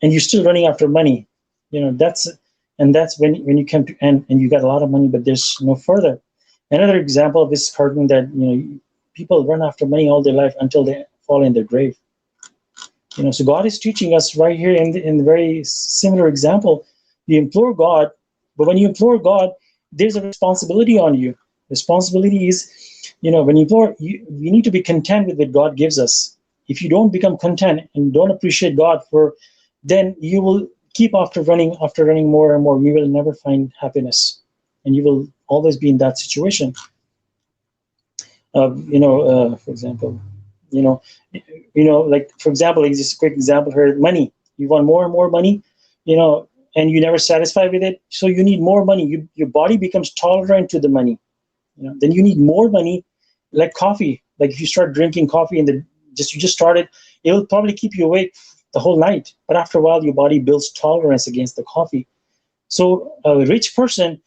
and you're still running after money. That's when you come to end, and you got a lot of money, but there's no further. Another example of this cartoon that people run after money all their life until they fall in their grave. So God is teaching us right here in the very similar example. You implore God, but when you implore God, there's a responsibility on you. Responsibility is, when you implore, you need to be content with what God gives us. If you don't become content and don't appreciate God then you will keep running more and more. You will never find happiness, and you will always be in that situation. For example, for example, just a quick example here, money. You want more and more money, and you never satisfied with it. So you need more money. Your body becomes tolerant to the money. Then you need more money, like coffee. Like if you start drinking coffee and you just started, it will probably keep you awake the whole night. But after a while, your body builds tolerance against the coffee. So a rich person,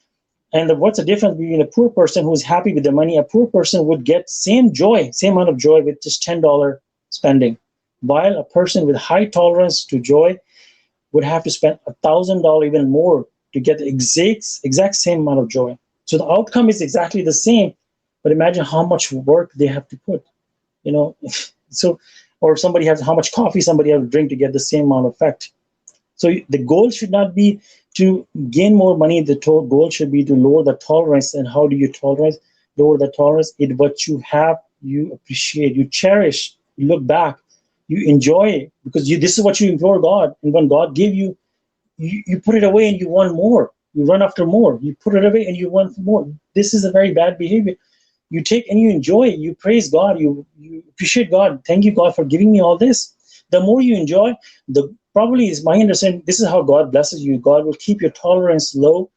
and what's the difference between a poor person who is happy with the money? A poor person would get same amount of joy with just $10 spending, while a person with high tolerance to joy would have to spend $1,000 even more to get the exact same amount of joy. So the outcome is exactly the same, but imagine how much work they have to put, So, or somebody has how much coffee somebody has to drink to get the same amount of effect. So the goal should not be to gain more money. The goal should be to lower the tolerance. And how do you lower the tolerance? It's what you have, you appreciate, you cherish, you look back, you enjoy, because this is what you implore God. And when God gave you, you put it away and you want more. You run after more. You put it away and you want more. This is a very bad behavior. You take and you enjoy, you praise God, you appreciate God. Thank you, God, for giving me all this. The more you enjoy, probably is my understanding, this is how God blesses you. God will keep your tolerance low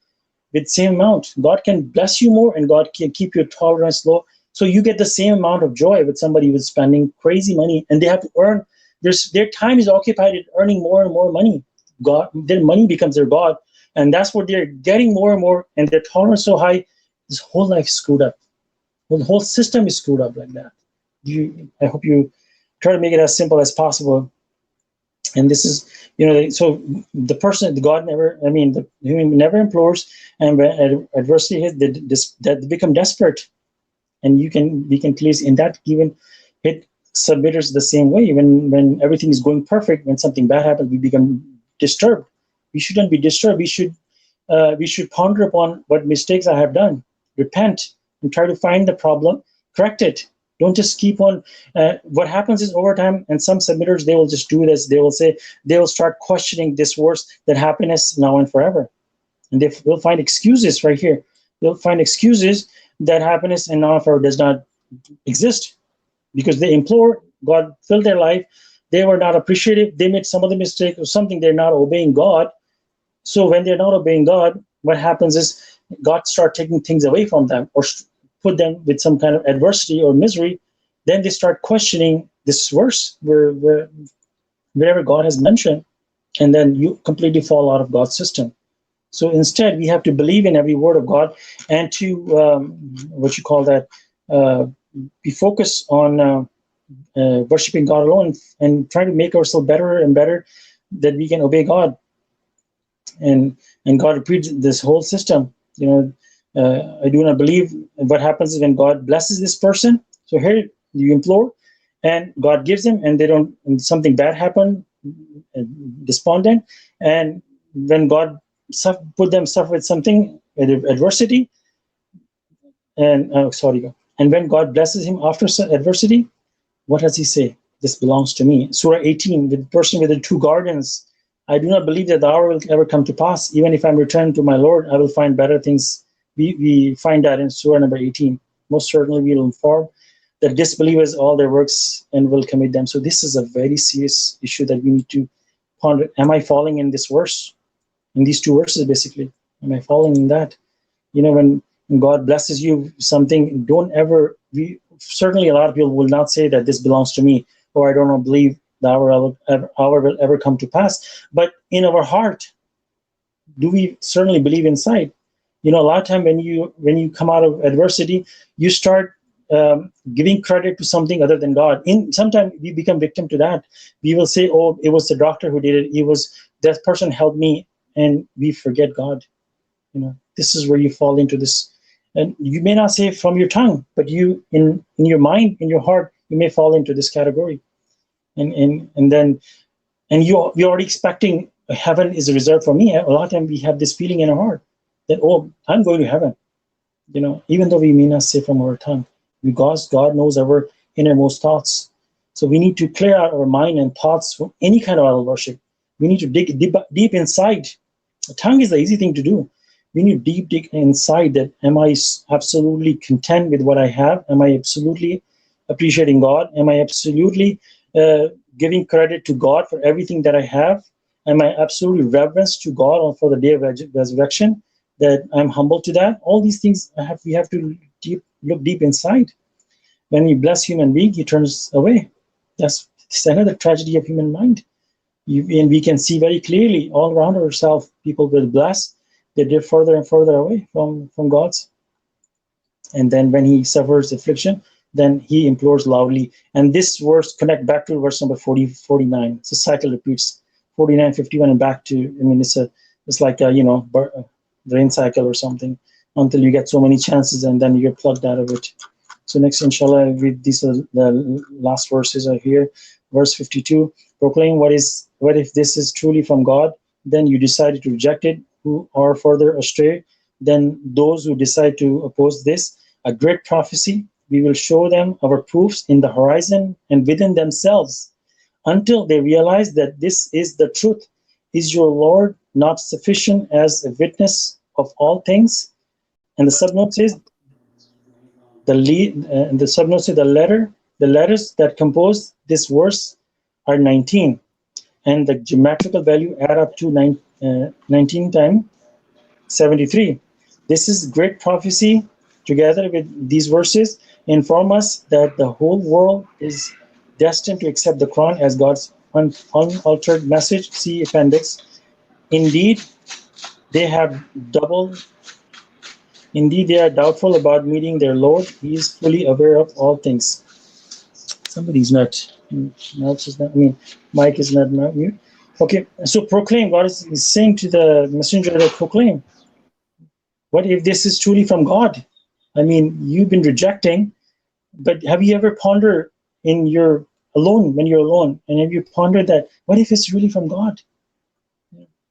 with same amount. God can bless you more, and God can keep your tolerance low. So you get the same amount of joy with somebody who's spending crazy money, and they have to earn. Their time is occupied in earning more and more money. Their money becomes their God, and that's what they're getting more and more, and their tolerance so high. This whole life is screwed up. The whole system is screwed up like that. I hope you try to make it as simple as possible. And this is, so the person, the human never implores, and when adversity hits, they become desperate. And we can clearly, in that given hit, submitters the same way. When everything is going perfect, when something bad happens, we become disturbed. We shouldn't be disturbed. We should ponder upon what mistakes I have done, repent, and try to find the problem, correct it. Don't just keep on. What happens is over time, and some submitters, they will just do this. They will start questioning this verse, that happiness now and forever. And they'll find excuses right here. They'll find excuses that happiness and now and forever does not exist, because they implore God, fill their life. They were not appreciative. They made some of the mistake or something. They're not obeying God. So when they're not obeying God, what happens is God start taking things away from them, or put them with some kind of adversity or misery. Then they start questioning this verse, where wherever God has mentioned, and then you completely fall out of God's system. So instead, we have to believe in every word of God, and to what you call that, be focused on worshiping God alone, and try to make ourselves better and better, that we can obey God. And God repeats this whole system. I do not believe what happens is when God blesses this person. So here you implore, and God gives them, and they don't. And something bad happen, despondent, and when God put them suffer with something, adversity, and and when God blesses him after adversity, what does he say? This belongs to me. Surah 18, with the person with the two gardens. I do not believe that the hour will ever come to pass. Even if I'm returned to my Lord, I will find better things. We find that in Surah number 18. Most certainly we will inform the disbelievers all their works and will commit them. So this is a very serious issue that we need to ponder. Am I falling in this verse? In these two verses, basically. Am I falling in that? When God blesses you something, don't ever, certainly a lot of people will not say that this belongs to me, or I don't believe the hour will ever come to pass. But in our heart, do we certainly believe inside? A lot of time when you come out of adversity, you start giving credit to something other than God. Sometimes we become victim to that. We will say, oh, it was the doctor who did it. It was that person helped me, and we forget God. This is where you fall into this. And you may not say it from your tongue, but you, in your mind, in your heart, you may fall into this category. And then you're already expecting heaven is reserved for me. A lot of times we have this feeling in our heart that, oh, I'm going to heaven. Even though we may not say from our tongue, because God knows our innermost thoughts. So we need to clear out our mind and thoughts from any kind of idol worship. We need to dig deep inside. The tongue is the easy thing to do. We need to dig inside that, am I absolutely content with what I have? Am I absolutely appreciating God? Am I absolutely giving credit to God for everything that I have? Am I absolutely reverence to God for the day of resurrection, that I'm humble to that? All these things we have to look deep inside. When we bless human being, he turns away. That's another tragedy of human mind. And we can see very clearly all around ourselves, people will bless, they drift further and further away from God's. And then when he suffers affliction, then he implores loudly. And this verse connect back to verse number 49. So cycle repeats 49, 51, and back to, it's like a rain cycle or something, until you get so many chances and then you're plugged out of it. So next, inshallah, these are the last verses are here. Verse 52, proclaim what if this is truly from God, then you decided to reject it, who are further astray than those who decide to oppose this. A great prophecy, we will show them our proofs in the horizon and within themselves, until they realize that this is the truth. Is your Lord not sufficient as a witness of all things? And the subnote says, the letters that compose this verse are 19, and the geometrical value add up to 19 times 73. This is great prophecy. Together with these verses, inform us that the whole world is destined to accept the Quran as God's unaltered message. See appendix. Indeed, they are doubtful about meeting their Lord. He is fully aware of all things. Somebody's not. Mouse is not. Mike is not mute. Okay, so proclaim. God is saying to the messenger that proclaim. What if this is truly from God? You've been rejecting, but have you ever pondered when you're alone, and have you pondered that, what if it's really from God?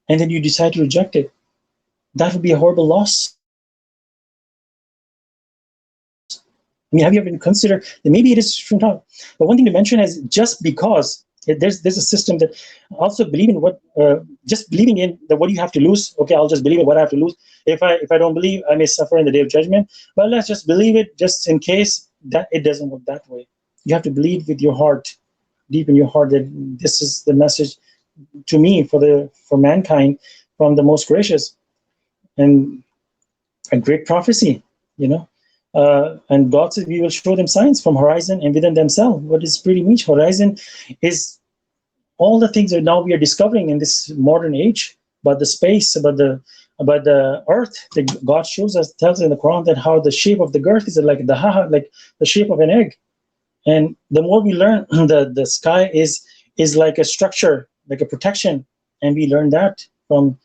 And then you decide to reject it. That would be a horrible loss. Have you ever considered that maybe it is from God? But one thing to mention is, just because there's a system that also believing in what you have to lose. Okay, I'll just believe in what I have to lose. If I don't believe, I may suffer in the day of judgment. Well, let's just believe it, just in case that it doesn't work that way. You have to believe with your heart, deep in your heart, that this is the message to me for mankind from the most gracious, and a great prophecy. And God says we will show them signs from horizon and within themselves. What is pretty much horizon is all the things that now we are discovering in this modern age about the space, about the earth, that God shows us, tells in the Quran that how the shape of the earth is like the shape of an egg. And the more we learn, the sky is like a structure, like a protection, and we learn that from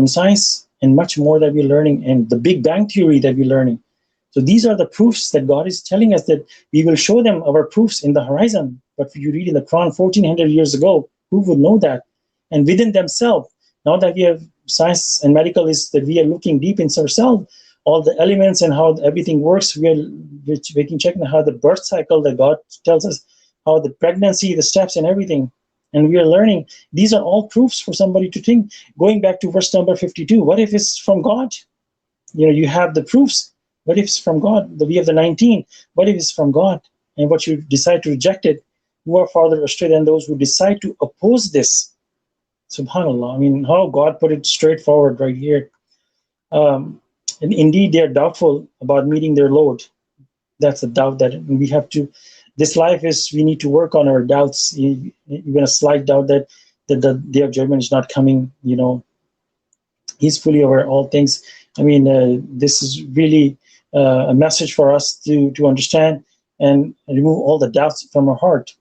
science, and much more that we're learning, and the Big Bang theory that we're learning. So these are the proofs that God is telling us, that we will show them our proofs in the horizon. But you read in the Quran 1400 years ago, who would know that? And within themselves, now that we have science and medical, is that we are looking deep into ourselves, all the elements and how everything works. We can check how the birth cycle that God tells us, how the pregnancy, the steps and everything. And we are learning. These are all proofs for somebody to think. Going back to verse number 52, what if it's from God? You have the proofs. What if it's from God? We have the 19. What if it's from God? And what you decide to reject it, you are farther astray than those who decide to oppose this. SubhanAllah. I mean, how God put it straightforward right here. And indeed, they are doubtful about meeting their Lord. That's a doubt that we have to. This life is, we need to work on our doubts. Even a slight doubt that the day of judgment is not coming. He's fully aware of all things. I mean, this is really a message for us to understand and remove all the doubts from our heart.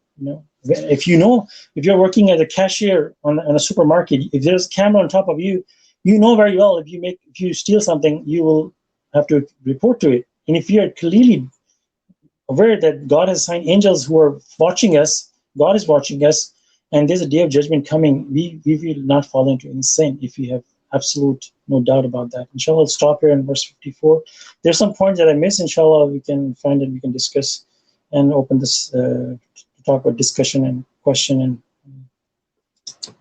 If you're working as a cashier on a supermarket, if there's a camera on top of you, you know very well if you steal something, you will have to report to it. And if you're clearly aware that God has assigned angels who are watching us, God is watching us, and there's a day of judgment coming, we will not fall into any sin if we have absolute no doubt about that. Inshallah, I'll stop here in verse 54. There's some points that I missed. Inshallah, we can find it, we can discuss and open this to talk about discussion and question and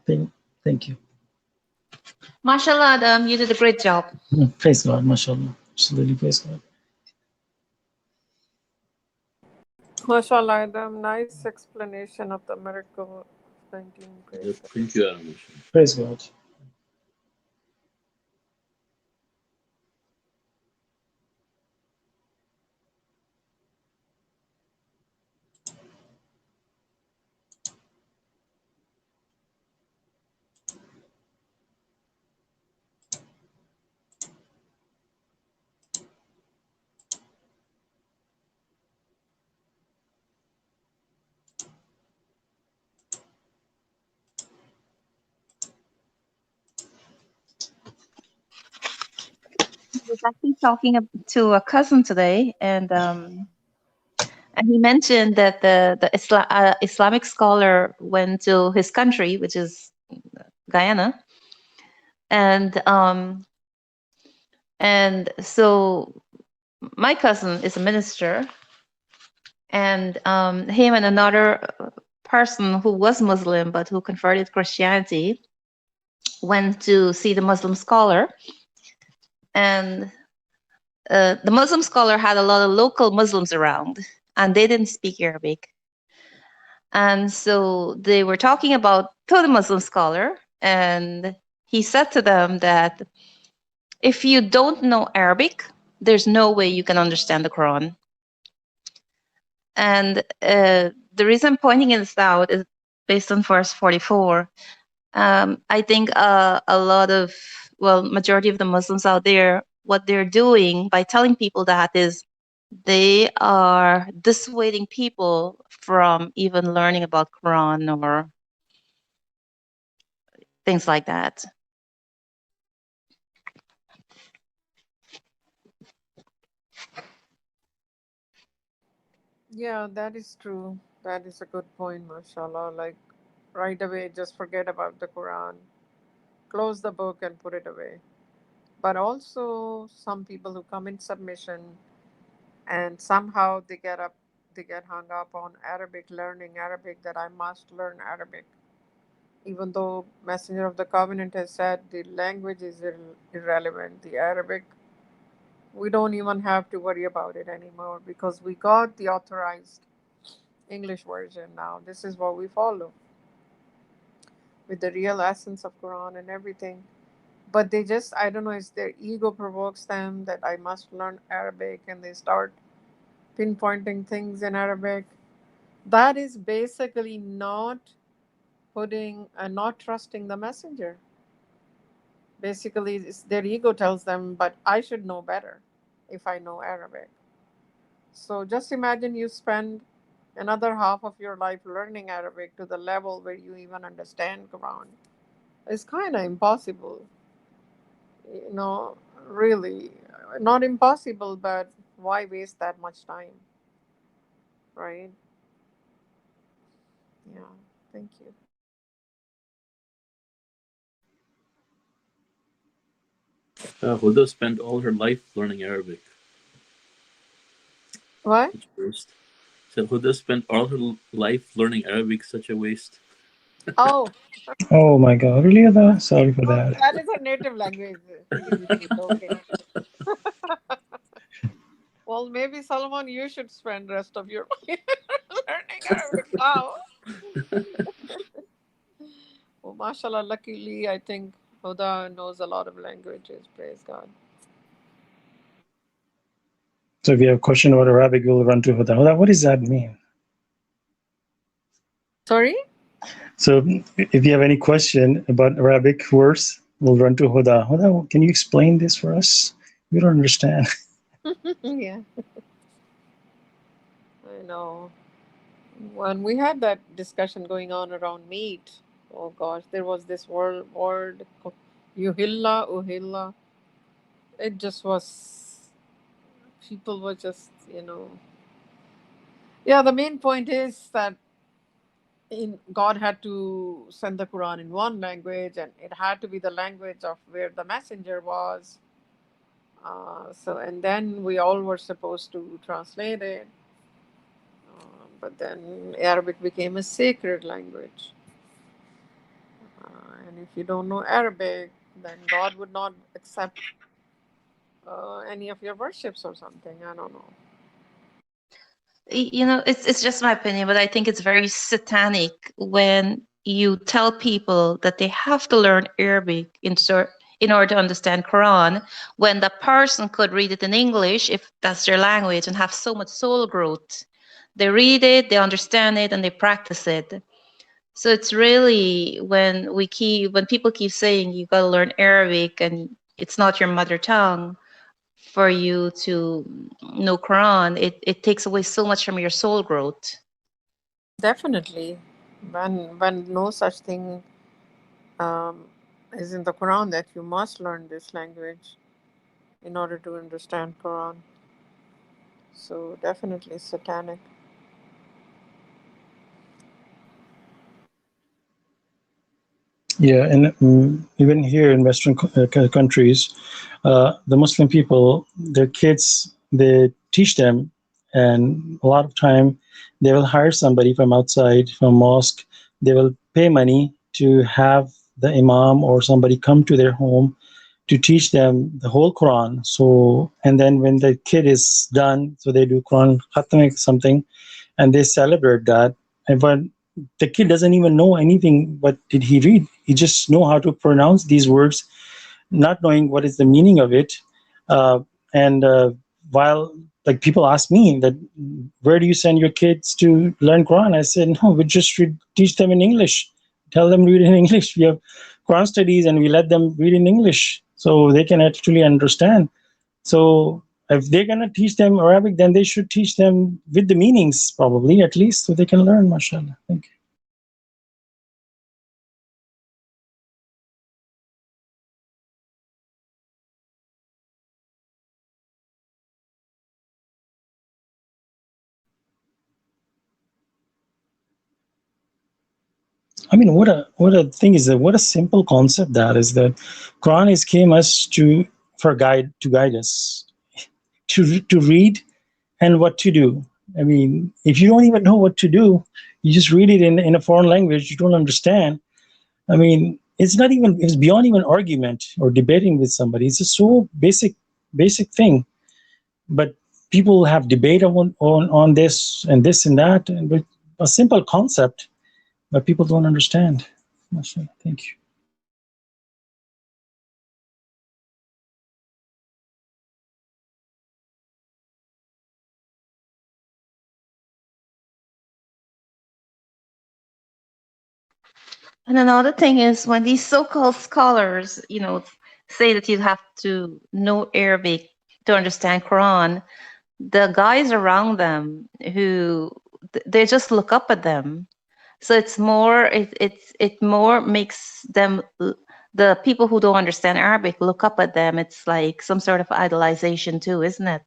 thing. Thank you. Masha Allah, you did a great job. Praise God, Masha Allah. Absolutely, praise God. Masha Allah, Adam, nice explanation of the miracle of 19. Thank you, Adam. Praise God. I was actually talking to a cousin today, and he mentioned that the Islamic scholar went to his country, which is Guyana, and so my cousin is a minister, and him and another person who was Muslim but who converted Christianity went to see the Muslim scholar. And the Muslim scholar had a lot of local Muslims around, and they didn't speak Arabic. And so they were talking to the Muslim scholar, and he said to them that if you don't know Arabic, there's no way you can understand the Quran. And the reason I'm pointing this out is based on verse 44. I think a lot of, majority of the Muslims out there, what they're doing by telling people that is they are dissuading people from even learning about Quran or things like that. Yeah, that is true. That is a good point, mashallah. Like, right away, just forget about the Quran, close the book and put it away. But also, some people who come in submission and somehow they get hung up on Arabic, learning Arabic, that I must learn Arabic. Even though Messenger of the Covenant has said the language is irrelevant, the Arabic, we don't even have to worry about it anymore because we got the authorized English version now. This is what we follow with the real essence of Quran and everything. But they just, I don't know, it's their ego provokes them that I must learn Arabic, and they start pinpointing things in Arabic. That is basically not putting and not trusting the messenger. Basically, their ego tells them, but I should know better if I know Arabic. So just imagine you spend another half of your life learning Arabic to the level where you even understand Quran. It's kind of impossible, you know, really. Not impossible, but why waste that much time, right? Yeah, thank you. Huda spent all her life learning Arabic. What? Such a waste. So Huda spent all her life learning Arabic. Such a waste. Oh, Oh my God, really? Ada? Sorry for oh, that. that is her native language. You should be joking. Well, maybe Solomon, you should spend rest of your life learning Arabic. Wow. Well, mashallah, luckily, I think Huda knows a lot of languages. Praise God. So if you have a question about Arabic, we'll run to Huda. Huda, what does that mean? Sorry? So if you have any question about Arabic words, we'll run to Huda. Huda, can you explain this for us? We don't understand. Yeah, I know. When we had that discussion going on around meat, oh gosh, there was this word, uhilla, uhilla. It just was, people were just, yeah, the main point is that God had to send the Quran in one language, and it had to be the language of where the messenger was. And then we all were supposed to translate it. But then Arabic became a sacred language. And if you don't know Arabic, then God would not accept any of your worships or something. I don't know. It's just my opinion, but I think it's very satanic when you tell people that they have to learn Arabic in order to understand Quran, when the person could read it in English if that's their language and have so much soul growth. They read it, they understand it, and they practice it. So it's really when people keep saying you got to learn Arabic and it's not your mother tongue for you to know Quran, it takes away so much from your soul growth. Definitely. When no such thing um, is in the Quran that you must learn this language in order to understand Quran. So definitely satanic. Yeah, and even here in Western countries, the Muslim people, their kids, they teach them, and a lot of time they will hire somebody from outside, from mosque. They will pay money to have the imam or somebody come to their home to teach them the whole Quran. So, and then when the kid is done, so they do Quran khatm something, and they celebrate that. And when the kid doesn't even know anything, what did he read? He just know how to pronounce these words, not knowing what is the meaning of it. And while like people ask me that, where do you send your kids to learn Quran? I said, no, we just teach them in English. Tell them read in English. We have Quran studies, and we let them read in English so they can actually understand. So if they're going to teach them Arabic, then they should teach them with the meanings, probably, at least, so they can learn, mashallah. Thank you. I mean, what a thing is that, what a simple concept that is, that Quran is came us to guide us to read and what to do. I mean, if you don't even know what to do, you just read it in a foreign language you don't understand. I mean, it's beyond even argument or debating with somebody. It's a so basic thing. But people have debate on this and that, and with a simple concept, but people don't understand. Thank you. And another thing is when these so-called scholars, say that you have to know Arabic to understand Quran, the guys around them who they just look up at them. So it more makes them, the people who don't understand Arabic, look up at them. It's like some sort of idolization too, isn't it?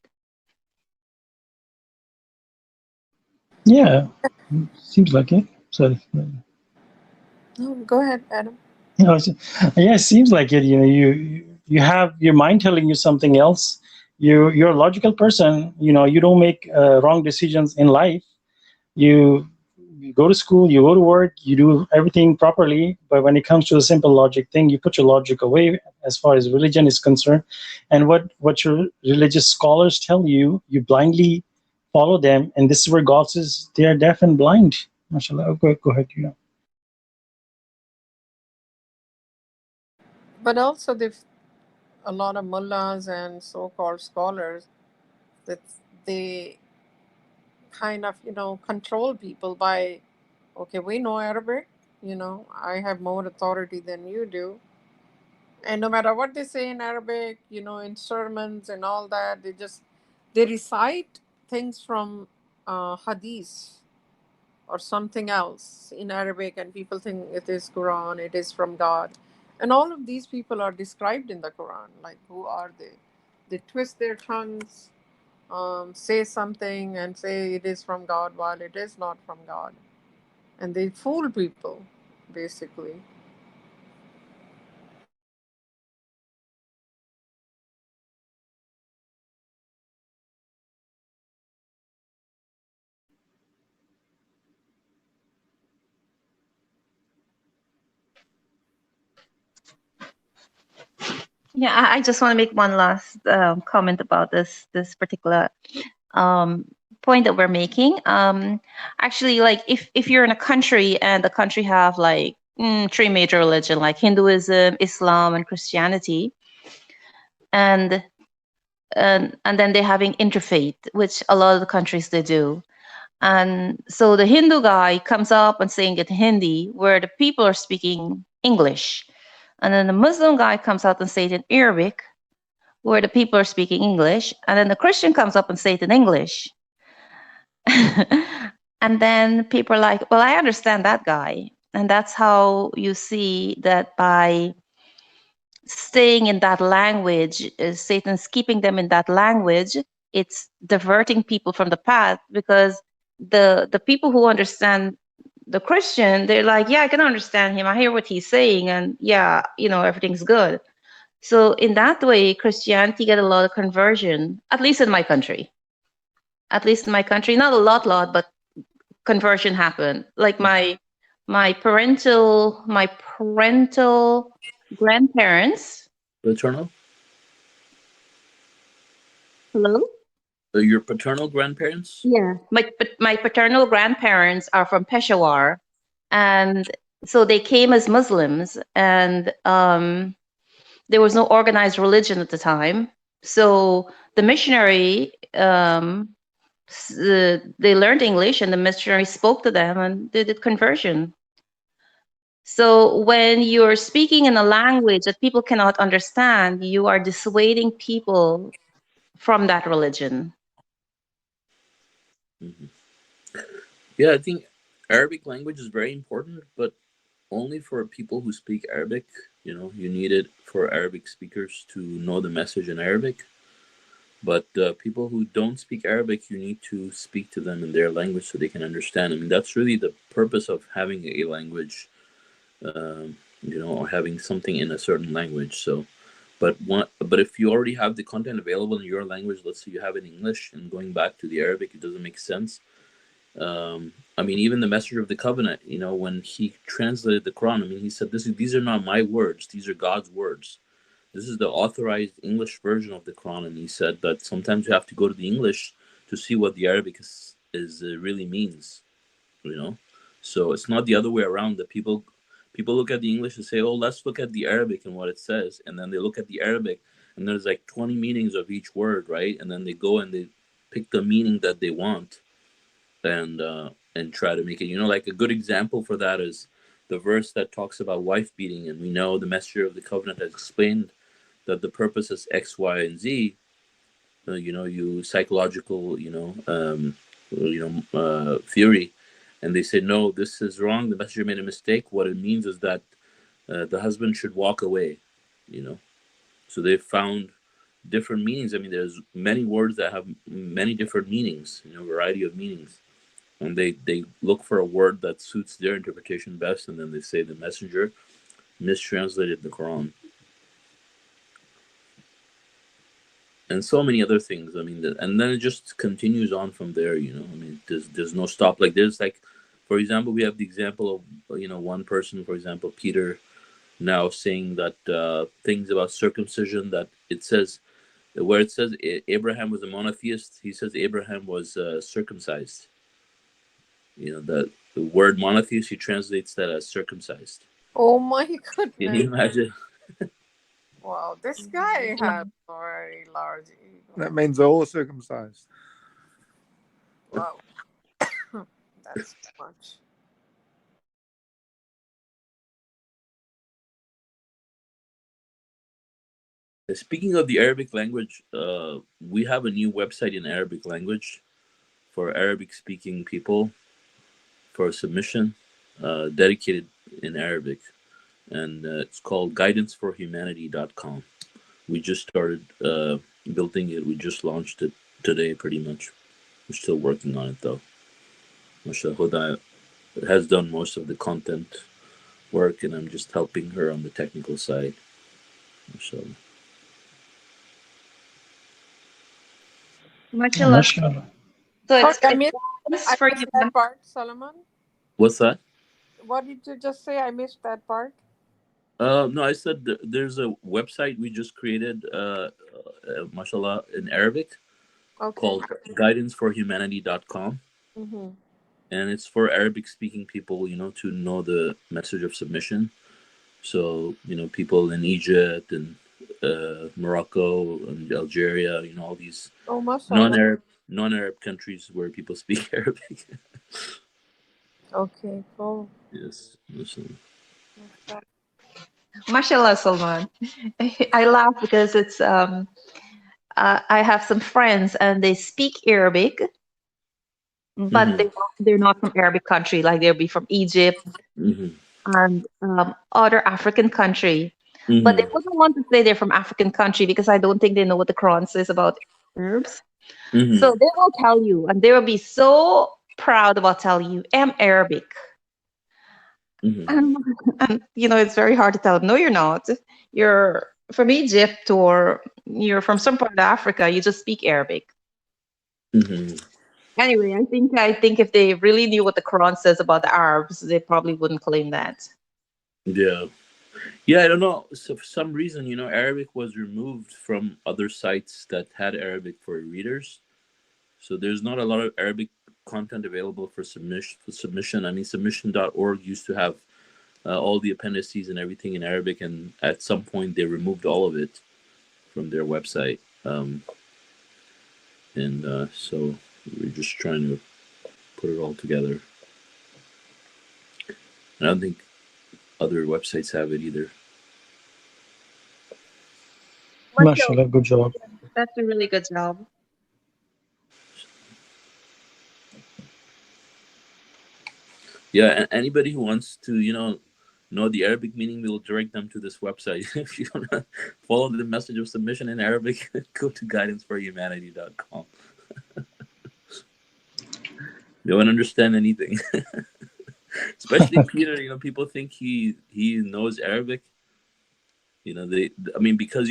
Yeah, seems like it. Sorry. No, go ahead, Adam. Yeah, it seems like it. You have your mind telling you something else. You're a logical person. You don't make wrong decisions in life. You go to school, you go to work, you do everything properly. But when it comes to a simple logic thing, you put your logic away as far as religion is concerned. And what your religious scholars tell you, you blindly follow them. And this is where God says they are deaf and blind. MashaAllah. Go ahead. But also, a lot of mullahs and so-called scholars that they kind of control people by, okay, we know Arabic, I have more authority than you do, and no matter what they say in Arabic, in sermons and all that, they recite things from hadith or something else in Arabic, and people think it is Quran, it is from God. And all of these people are described in the Quran. Like, who are they? They twist their tongues, say something and say it is from God while it is not from God. And they fool people, basically. Yeah, I just want to make one last comment about this particular um, point that we're making. Actually, like if you're in a country and the country have like three major religion like Hinduism, Islam, and Christianity, and and then they're having interfaith, which a lot of the countries they do. And so the Hindu guy comes up and saying it in Hindi, where the people are speaking English. And then the Muslim guy comes out and says it in Arabic, where the people are speaking English. And then the Christian comes up and says it in English. And then people are like, well, I understand that guy. And that's how you see that by staying in that language, Satan's keeping them in that language. It's diverting people from the path, because the people who understand the Christian, they're like, yeah, I can understand him. I hear what he's saying, and yeah, everything's good. So in that way, Christianity get a lot of conversion, at least in my country. At least in my country, not a lot, but conversion happened. Like my parental grandparents. Paternal? Hello? Your paternal grandparents? Yeah. My paternal grandparents are from Peshawar, and so they came as Muslims, and there was no organized religion at the time. So the missionary, they learned English, and the missionary spoke to them, and they did conversion. So when you're speaking in a language that people cannot understand, you are dissuading people from that religion. Mm-hmm. Yeah, I think Arabic language is very important, but only for people who speak Arabic. You need it for Arabic speakers to know the message in Arabic. But people who don't speak Arabic, you need to speak to them in their language so they can understand. I mean, that's really the purpose of having a language, or having something in a certain language. So, but if you already have the content available in your language, let's say you have it in English, and going back to the Arabic, it doesn't make sense. I mean, even the Messenger of the Covenant, when he translated the Quran, I mean, he said, these are not my words; these are God's words. This is the authorized English version of the Quran, and he said that sometimes you have to go to the English to see what the Arabic is really means. So it's not the other way around. That people look at the English and say, "Oh, let's look at the Arabic and what it says," and then they look at the Arabic, and there's like 20 meanings of each word, right? And then they go and they pick the meaning that they want, and try to make it. Like a good example for that is the verse that talks about wife beating, and we know the messenger of the covenant has explained that the purpose is X, Y, and Z. You psychological, theory, and they say no, this is wrong. The messenger made a mistake. What it means is that the husband should walk away. So they've found different meanings. I mean, there's many words that have many different meanings, variety of meanings, and they look for a word that suits their interpretation best, and then they say the messenger mistranslated the Quran. And so many other things. I mean, and then it just continues on from there. I mean, there's no stop. Like there's like, for example, we have the example of one person, for example, Peter, now saying that things about circumcision, that it says where it says Abraham was a monotheist, he says Abraham was circumcised. The word monotheist, he translates that as circumcised. Oh my Can goodness. you imagine? Wow, this guy has a very large ego. That means all are circumcised. Wow. That's too much. Speaking of the Arabic language, we have a new website in Arabic language for Arabic-speaking people for submission, dedicated in Arabic, and it's called guidanceforhumanity.com. We just started building it. We just launched it today, pretty much. We're still working on it, though. Masha Allah has done most of the content work, and I'm just helping her on the technical side. Masha Allah. MashaAllah. Mashallah. So Sorry, it's I missed for that humanity. part, Salãmun. What's that? What did you just say? I missed that part. No, I said there's a website we just created, mashallah, in Arabic, Okay. called guidanceforhumanity.com. Mm-hmm. And it's for Arabic-speaking people, to know the message of submission. So, people in Egypt and Morocco and Algeria, all these Oh, mashallah. non-Arab countries where people speak Arabic. Okay, cool. Yes. MashaAllah, Salman. I laugh because it's I have some friends and they speak Arabic, but Mhm. they're not from Arabic country. Like they'll be from Egypt Mhm. and other African country. But they Mhm. wouldn't want to say they're from African country because I don't think they know what the Quran says about herbs. Mhm. So they will tell you, and they will be so proud about telling you, I'm Arabic. Mhm. And it's very hard to tell them, no, you're not. You're from Egypt or you're from some part of Africa. You just speak Arabic. Mhm. Anyway, I think if they really knew what the Quran says about the Arabs, they probably wouldn't claim that. Yeah. Yeah, I don't know. So for some reason, Arabic was removed from other sites that had Arabic for readers. So there's not a lot of Arabic content available for submission. I mean, submission.org used to have all the appendices and everything in Arabic, and at some point they removed all of it from their website. And so we're just trying to put it all together. And I don't think other websites have it either. Mashallah, good job. That's a really good job. Yeah, and anybody who wants to, know the Arabic meaning, we'll direct them to this website. If you want to follow the message of submission in Arabic, go to guidanceforhumanity.com. They won't understand anything. Especially Peter, people think he knows Arabic. Because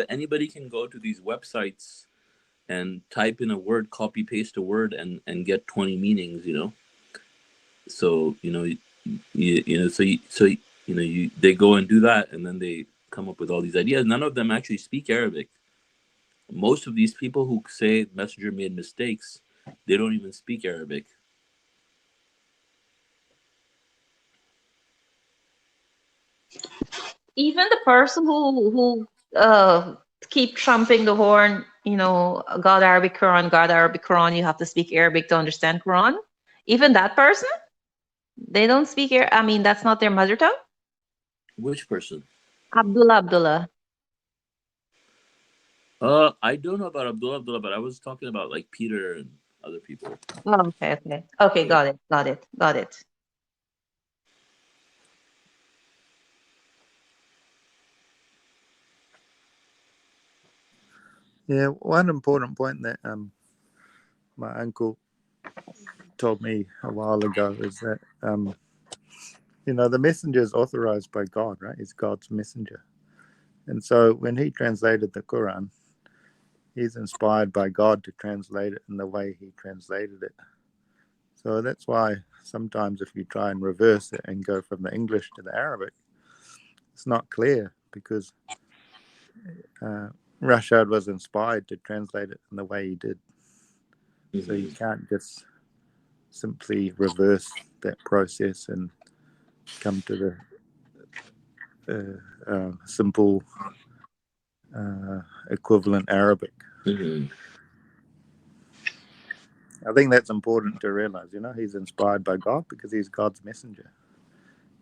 anybody can go to these websites and type in a word, copy paste a word, and get 20 meanings. So they go and do that, and then they come up with all these ideas. None of them actually speak Arabic. Most of these people who say messenger made mistakes, they don't even speak Arabic. Even the person who keep trumping the horn, God Arabic Quran, you have to speak Arabic to understand Quran. Even that person? They don't speak I mean, that's not their mother tongue? Which person? Abdullah. I don't know about Abdullah, but I was talking about like Peter and other people. Oh, okay. Okay, Yeah. got it. Yeah, one important point that my uncle told me a while ago is that the messenger is authorized by God, right? He's God's messenger, and so when he translated the Quran, he's inspired by God to translate it in the way he translated it. So that's why sometimes if you try and reverse it and go from the English to the Arabic, it's not clear because Rashad was inspired to translate it in the way he did. So you can't just simply reverse that process and come to the simple equivalent Arabic. I think that's important to realize. He's inspired by God because he's God's messenger.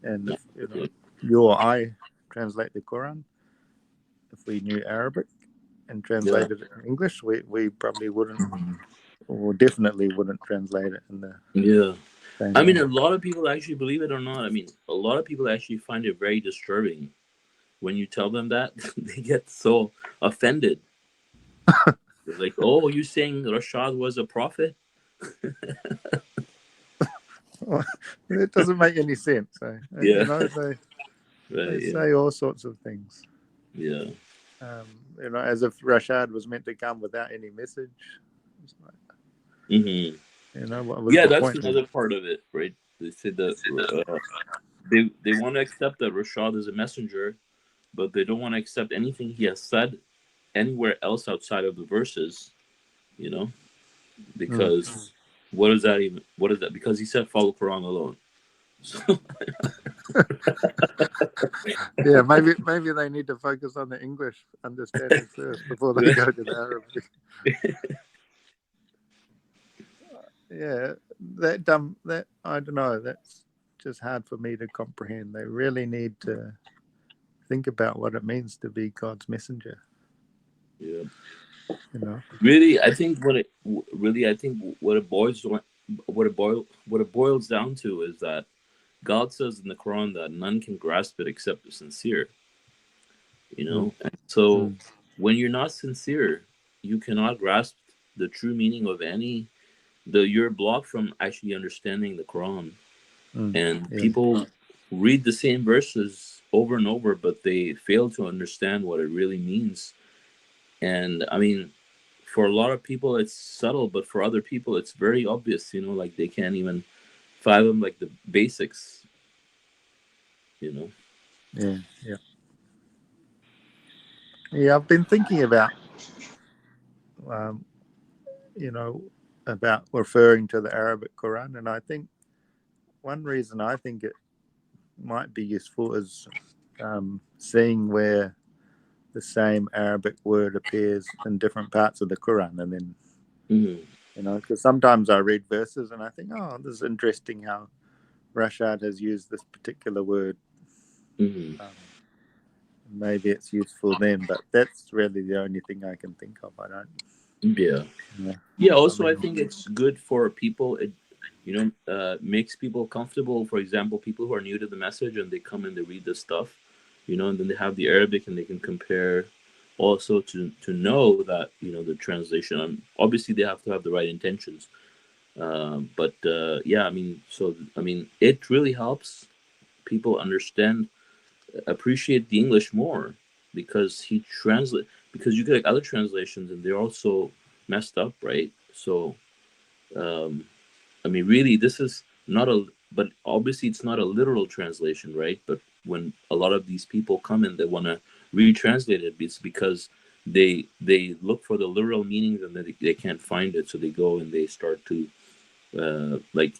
And if you or I translate the Quran, if we knew Arabic and translated it in English, we probably wouldn't, or definitely wouldn't translate it in the same I mean, way. a lot of people actually, believe it or not, I mean, a lot of people actually find it very disturbing when you tell them that. They get so offended. They're like, oh, you saying Rashad was a prophet? Well, it doesn't make any sense. Yeah. They say all sorts of things. Yeah. As if Rashad was meant to come without any message. It's like, what was the That's point another part of it, right? They said that they want to accept that Rashad is a messenger, but they don't want to accept anything he has said anywhere else outside of the verses, because what is that? Because he said follow Quran alone. So Yeah, maybe they need to focus on the English understanding first before they go to the Arabic. Yeah, that I don't know. That's just hard for me to comprehend. They really need to think about what it means to be God's messenger. Yeah. You know. Really, I think what it boils down to is that God says in the Quran that none can grasp it except the sincere. And so when you're not sincere, you cannot grasp the true meaning of you're blocked from actually understanding the Quran. And people read the same verses over and over, but they fail to understand what it really means. And I mean, for a lot of people it's subtle, but for other people it's very obvious, like they can't even fathom like the basics. Yeah. I've been thinking about about referring to the Arabic Quran, and I think one reason I think it might be useful is seeing where the same Arabic word appears in different parts of the Quran, and then because sometimes I read verses and I think, oh, this is interesting how Rashad has used this particular word. Maybe it's useful then, but that's really the only thing I can think of. I don't. Also, I think it's good for people. It makes people comfortable. For example, people who are new to the message and they come and they read this stuff, and then they have the Arabic and they can compare. Also, to know that the translation. Obviously, they have to have the right intentions. But it really helps people appreciate the English more, because because you get like other translations and they're also messed up, right? So really, this is not but obviously it's not a literal translation, right? But when a lot of these people come and they want to retranslate it, it's because they look for the literal meanings and they can't find it, so they go and they start to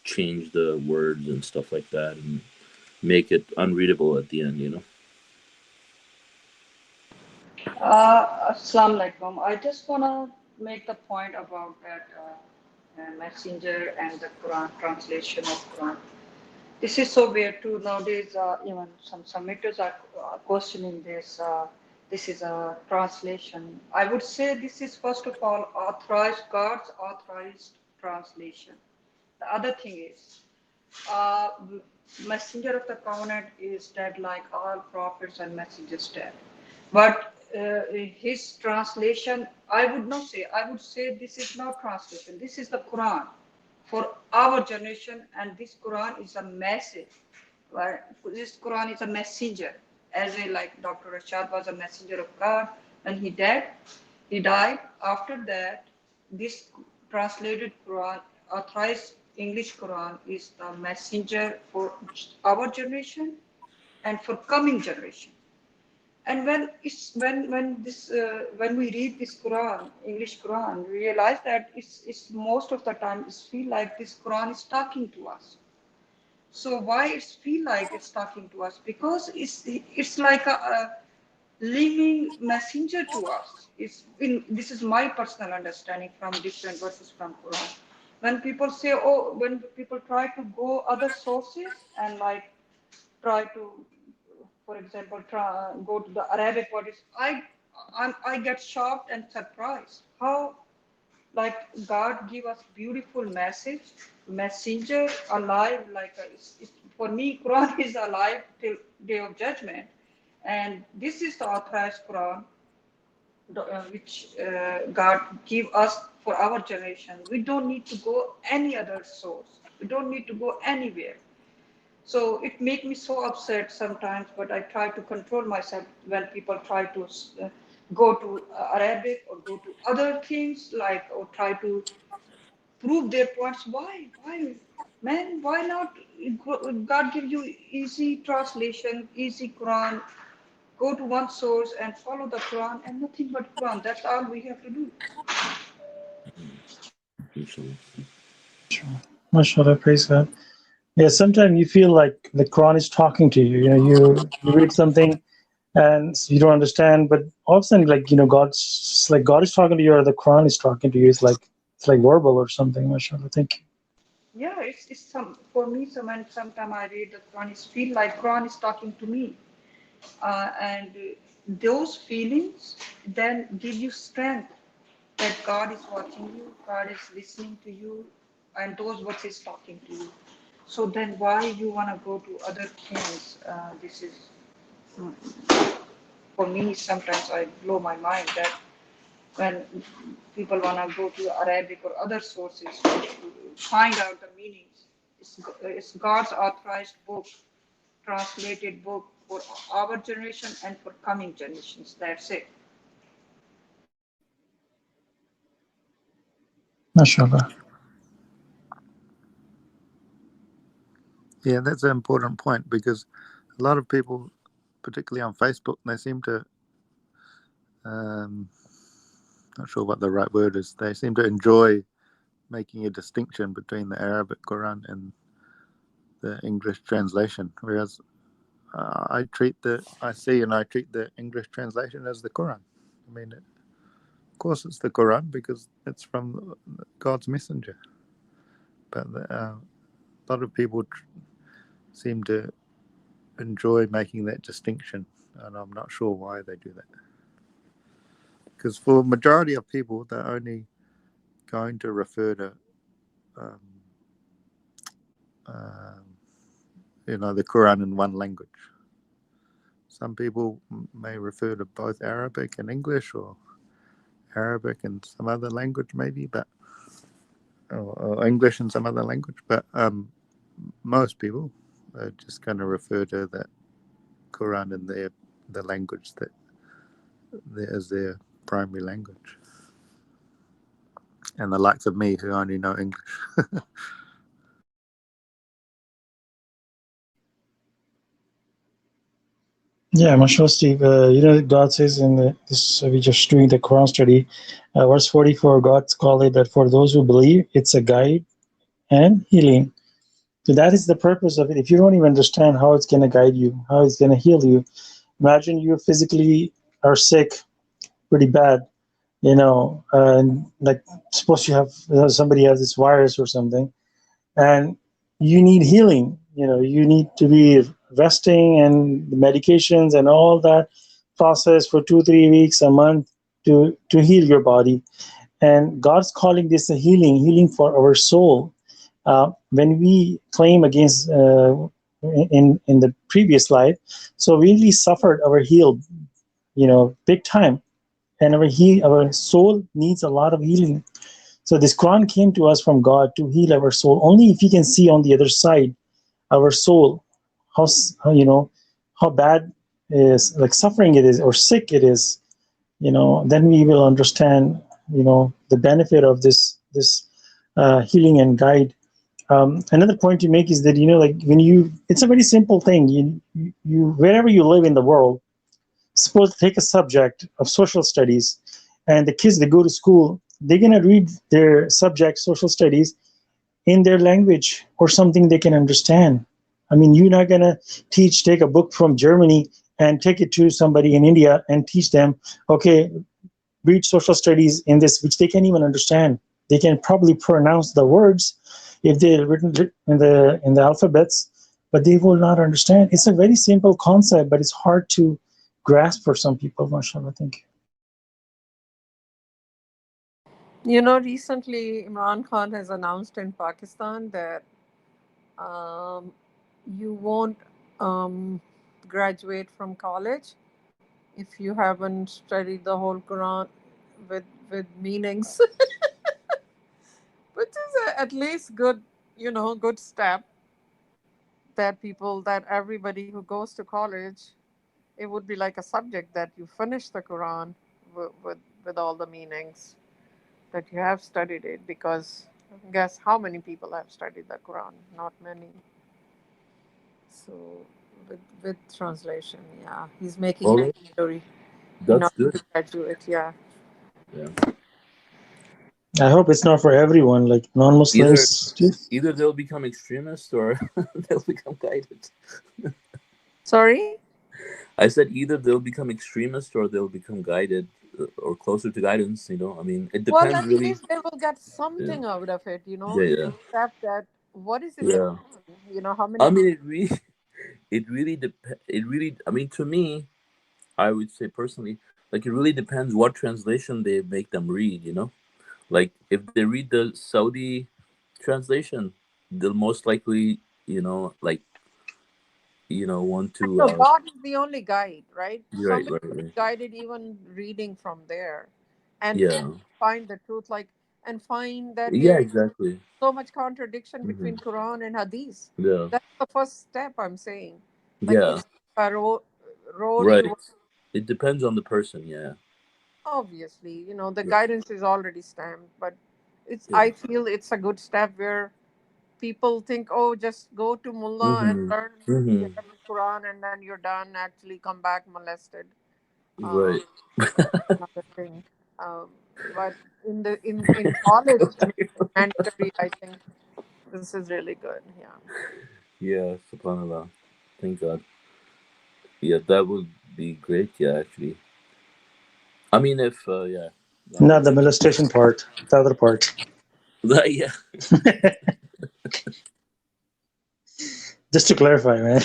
change the words and stuff like that and make it unreadable at the end. Assalamu alaikum. I just want to make the point about that messenger and the Quran translation of Quran. This is so weird too nowadays. Even some submitters are questioning this. This is a translation. I would say this is first of all authorized God's authorized translation. The other thing is, uh, messenger of the covenant is dead, like all prophets and messengers dead. But his translation, I would not say. I would say this is not translation. This is the Quran for our generation, and this Quran is a message. This Quran is a messenger, as a like Dr. Rashad was a messenger of God, and he died. After that, this translated Quran, authorized English Quran, is the messenger for our generation and for coming generation. And when we read this Quran, English Quran, we realize that it's most of the time it feel like this Quran is talking to us. So why it feel like it's talking to us? Because it's like a living messenger to us. This is my personal understanding from different verses from Quran. When people say, oh, when people try to go other sources and like try to, for example, go to the Arabic words, I get shocked and surprised how like God give us beautiful messenger alive. Like for me, Quran is alive till day of judgment, and this is the authorized Quran, which God give us for our generation. We don't need to go any other source. We don't need to go anywhere. So it makes me so upset sometimes, but I try to control myself when people try to go to Arabic or go to other things like or try to prove their points. Why, man? Why not? God give you easy translation, easy Quran. Go to one source and follow the Quran and nothing but Quran. That's all we have to do. Inshallah. MashaAllah, praise God. Yeah, sometimes you feel like the Quran is talking to you. You know, you read something and you don't understand, but all of a sudden, like God is talking to you, or the Quran is talking to you. It's like verbal or something. MashaAllah, thank you. Yeah, it's some for me. Sometimes I read the Quran, it feel like Quran is talking to me. And those feelings then give you strength that God is watching you, God is listening to you, and those what is talking to you. So then why you want to go to other things? This is, mm, for me, sometimes I blow my mind that when people want to go to Arabic or other sources to find out the meanings, it's God's authorized book, translated book for our generation and for coming generations. That's it. MashaAllah. Yeah, that's an important point because a lot of people, particularly on Facebook, they seem to, not sure what the right word is, they seem to enjoy making a distinction between the Arabic Quran and the English translation, whereas I treat the English translation as the Quran. I mean, of course, it's the Quran because it's from God's messenger. But a lot of people seem to enjoy making that distinction, and I'm not sure why they do that. Because for a majority of people, they're only going to refer to, the Quran in one language. Some people may refer to both Arabic and English, or Arabic and some other language, maybe, or English and some other language. But most people are just going to refer to that Quran in the language that is their primary language. And the likes of me who only know English. Yeah, MashaAllah, Steve. God says in this, we just doing the Quran study, verse 44. God's called it that for those who believe, it's a guide and healing. So that is the purpose of it. If you don't even understand how it's going to guide you, how it's going to heal you, imagine you physically are sick, pretty bad, and like suppose you have somebody has this virus or something, and you need healing. you need to be resting and the medications and all that process for 2 3 weeks a month to heal your body. And God's calling this a healing for our soul. When we claim against in the previous life, so we really suffered our heal, big time, and our soul needs a lot of healing. So this Quran came to us from God to heal our soul. Only if we can see on the other side our soul, how bad is like suffering it is or sick it is, then we will understand, the benefit of this healing and guide. Another point to make is that, like it's a very simple thing. You wherever you live in the world, suppose take a subject of social studies, and the kids that go to school, they're gonna read their subject social studies in their language or something they can understand. I mean, you're not gonna take a book from Germany and take it to somebody in India and teach them, okay, read social studies in this, which they can't even understand. They can probably pronounce the words if they're written in the alphabets, but they will not understand. It's a very simple concept, but it's hard to grasp for some people. MashaAllah, thank you. Recently Imran Khan has announced in Pakistan that um, you won't um, graduate from college if you haven't studied the whole Quran with meanings, which is at least good step that everybody who goes to college, it would be like a subject that you finish the Quran with all the meanings, that you have studied it, because guess how many people have studied the Quran? Not many. So with translation, yeah, he's making All right, mandatory in that's order good. to graduate. Yeah. Yeah. I hope it's not for everyone, like Either non-Muslims too. either they'll become extremists or they'll become guided. Sorry. I said either they'll become extremists or they'll become guided or closer to guidance. I mean, it Well, depends at really. least they will get Yeah, something out of it. yeah, They yeah. accept that. What is in the Yeah. Quran? How I many? mean, it really. I mean, to me, I would say personally, like it really depends what translation they make them read. Like if they read the Saudi translation, they'll most likely, like want to. No, God is the only guide, right? Right, Somebody right, is right. guided even reading from there, and Yeah, find the truth, and find that yeah, there is exactly. so much contradiction Hmm. between Quran and Hadith. Yeah, That's the first step I'm saying. Like yeah, if a road right. you It depends on the person. Yeah, obviously, the yeah, guidance is already stamped, but yeah. I feel it's a good step where people think, oh, just go to mullah and Mm-hmm. learn the Mm-hmm. Arabic Quran and then you're done. Actually, come back molested. Right. That's another thing. Um, but in college, making it mandatory, I think this is really good. Yeah. Yeah, subhanallah. Thank God. Yeah, that would be great. Yeah, actually. I mean, if yeah, that Not would the be. molestation part, the other part. Yeah. Just to clarify, man.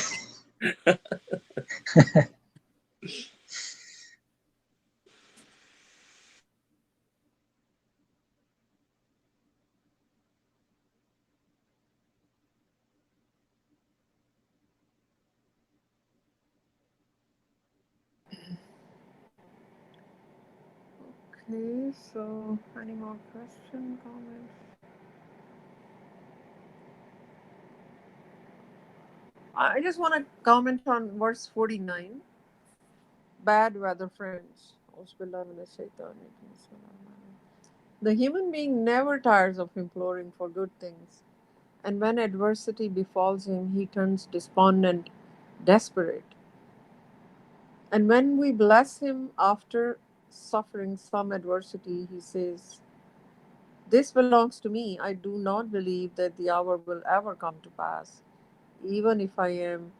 Okay. So, any more question, comments? I just want to comment on verse 49. Bad weather friends. The human being never tires of imploring for good things, and when adversity befalls him, he turns despondent, desperate. And when we bless him after suffering some adversity, he says, this belongs to me. I do not believe that the hour will ever come to pass. Even if I am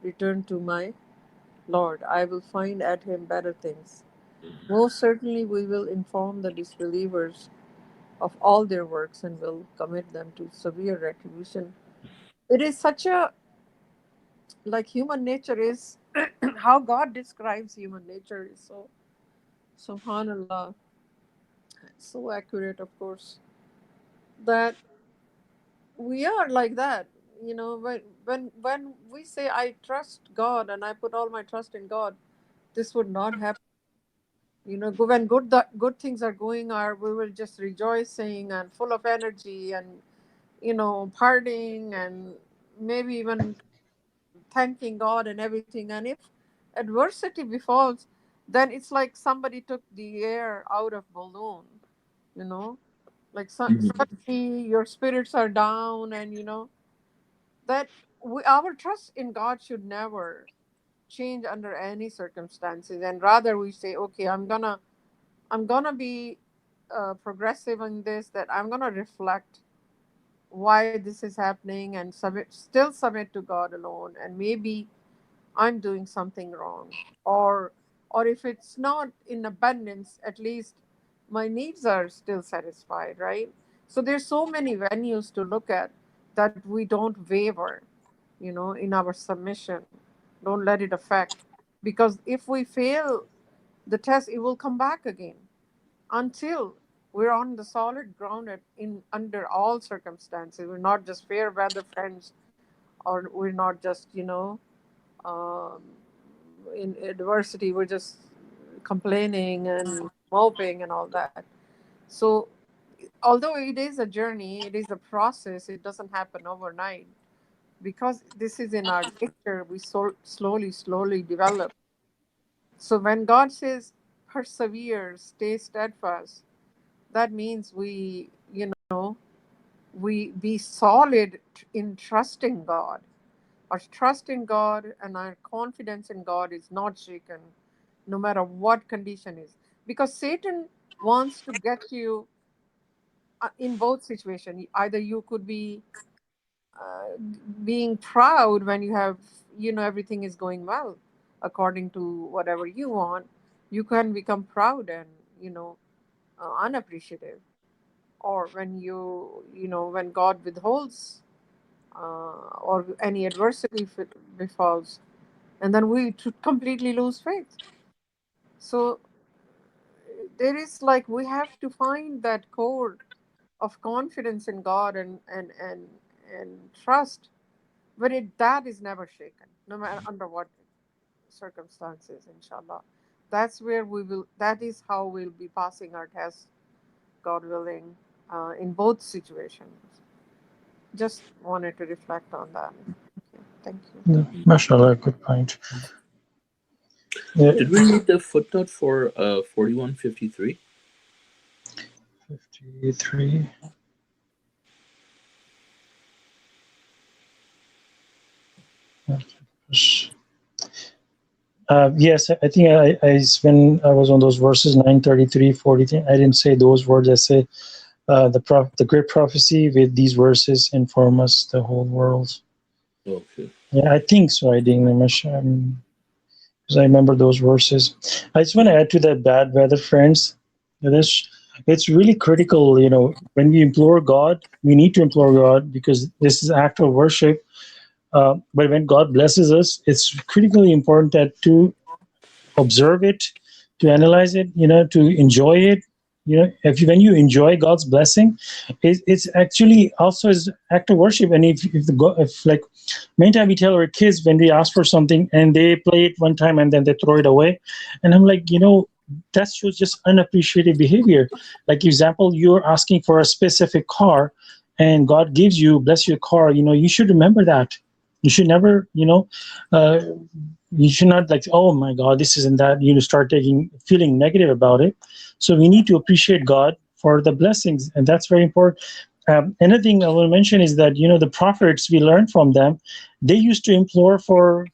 returned to my Lord, I will find at him better things. Most certainly, we will inform the disbelievers of all their works and will commit them to severe retribution. It is such a like human nature is how God describes human nature is so, subhanallah, so accurate, of course, that we are like that. You know, when we say I trust God and I put all my trust in God, this would not happen. You know, when good things are going, our we will just rejoicing and full of energy and, you know, partying and maybe even thanking God and everything. And if adversity befalls, then it's like somebody took the air out of balloon. You know, like Mhm. suddenly your spirits are down, and you know that our trust in God should never change under any circumstances, and rather we say, okay, I'm gonna be progressive in this, that I'm gonna reflect why this is happening and still submit to God alone, and maybe I'm doing something wrong, or or if it's not in abundance, at least my needs are still satisfied, right? So there's so many venues to look at, that we don't waver, you know, in our submission. Don't let it affect, because if we fail the test, it will come back again, until we're on the solid ground in under all circumstances. We're not just fair weather friends, or we're not just, you know, um, in adversity, we're just complaining and moping and all that. So, although it is a journey, it is a process, it doesn't happen overnight. Because this is in our nature, we slowly develop. So, when God says, persevere, stay steadfast, that means we, you know, we be solid in trusting God. Our trust in God and our confidence in God is not shaken, no matter what condition is. Because Satan wants to get you in both situations. Either you could be being proud when you have, you know, everything is going well according to whatever you want. You can become proud and, you know, unappreciative. Or when you know, when God withholds or any adversity befalls, and then we completely lose faith. So there is like we have to find that core of confidence in God and trust, but that is never shaken, no matter under what circumstances. Inshallah, that's where we will. That is how we'll be passing our test, God willing, in both situations. Just wanted to reflect on that. Okay, thank you. Yeah, mashallah, good point. Yeah, Did we read the footnote for 4153? 53. Yes, I think when I was on those verses 933, 43, I didn't say those words. I say the great prophecy with these verses inform us the whole world. Okay. Yeah, I think so. I didn't because I remember those verses. I just want to add to that bad weather, friends. It's really critical, you know, when we implore God, we need to implore God because this is act of worship. But when God blesses us, it's critically important that to observe it, to analyze it, you know, to enjoy it. You know, when you enjoy God's blessing, it's actually also is act of worship. And if like many times we tell our kids when we ask for something and they play it one time and then they throw it away, and I'm like, you know, that shows just unappreciated behavior. Like example, you're asking for a specific car, and God gives you bless your car. You know, you should remember that. You should never, you know, uh, you should not like, oh my God, this isn't that. You start feeling negative about it. So we need to appreciate God for the blessings, and that's very important. Another thing I want to mention is that, you know, the prophets, we learn from them, they used to implore for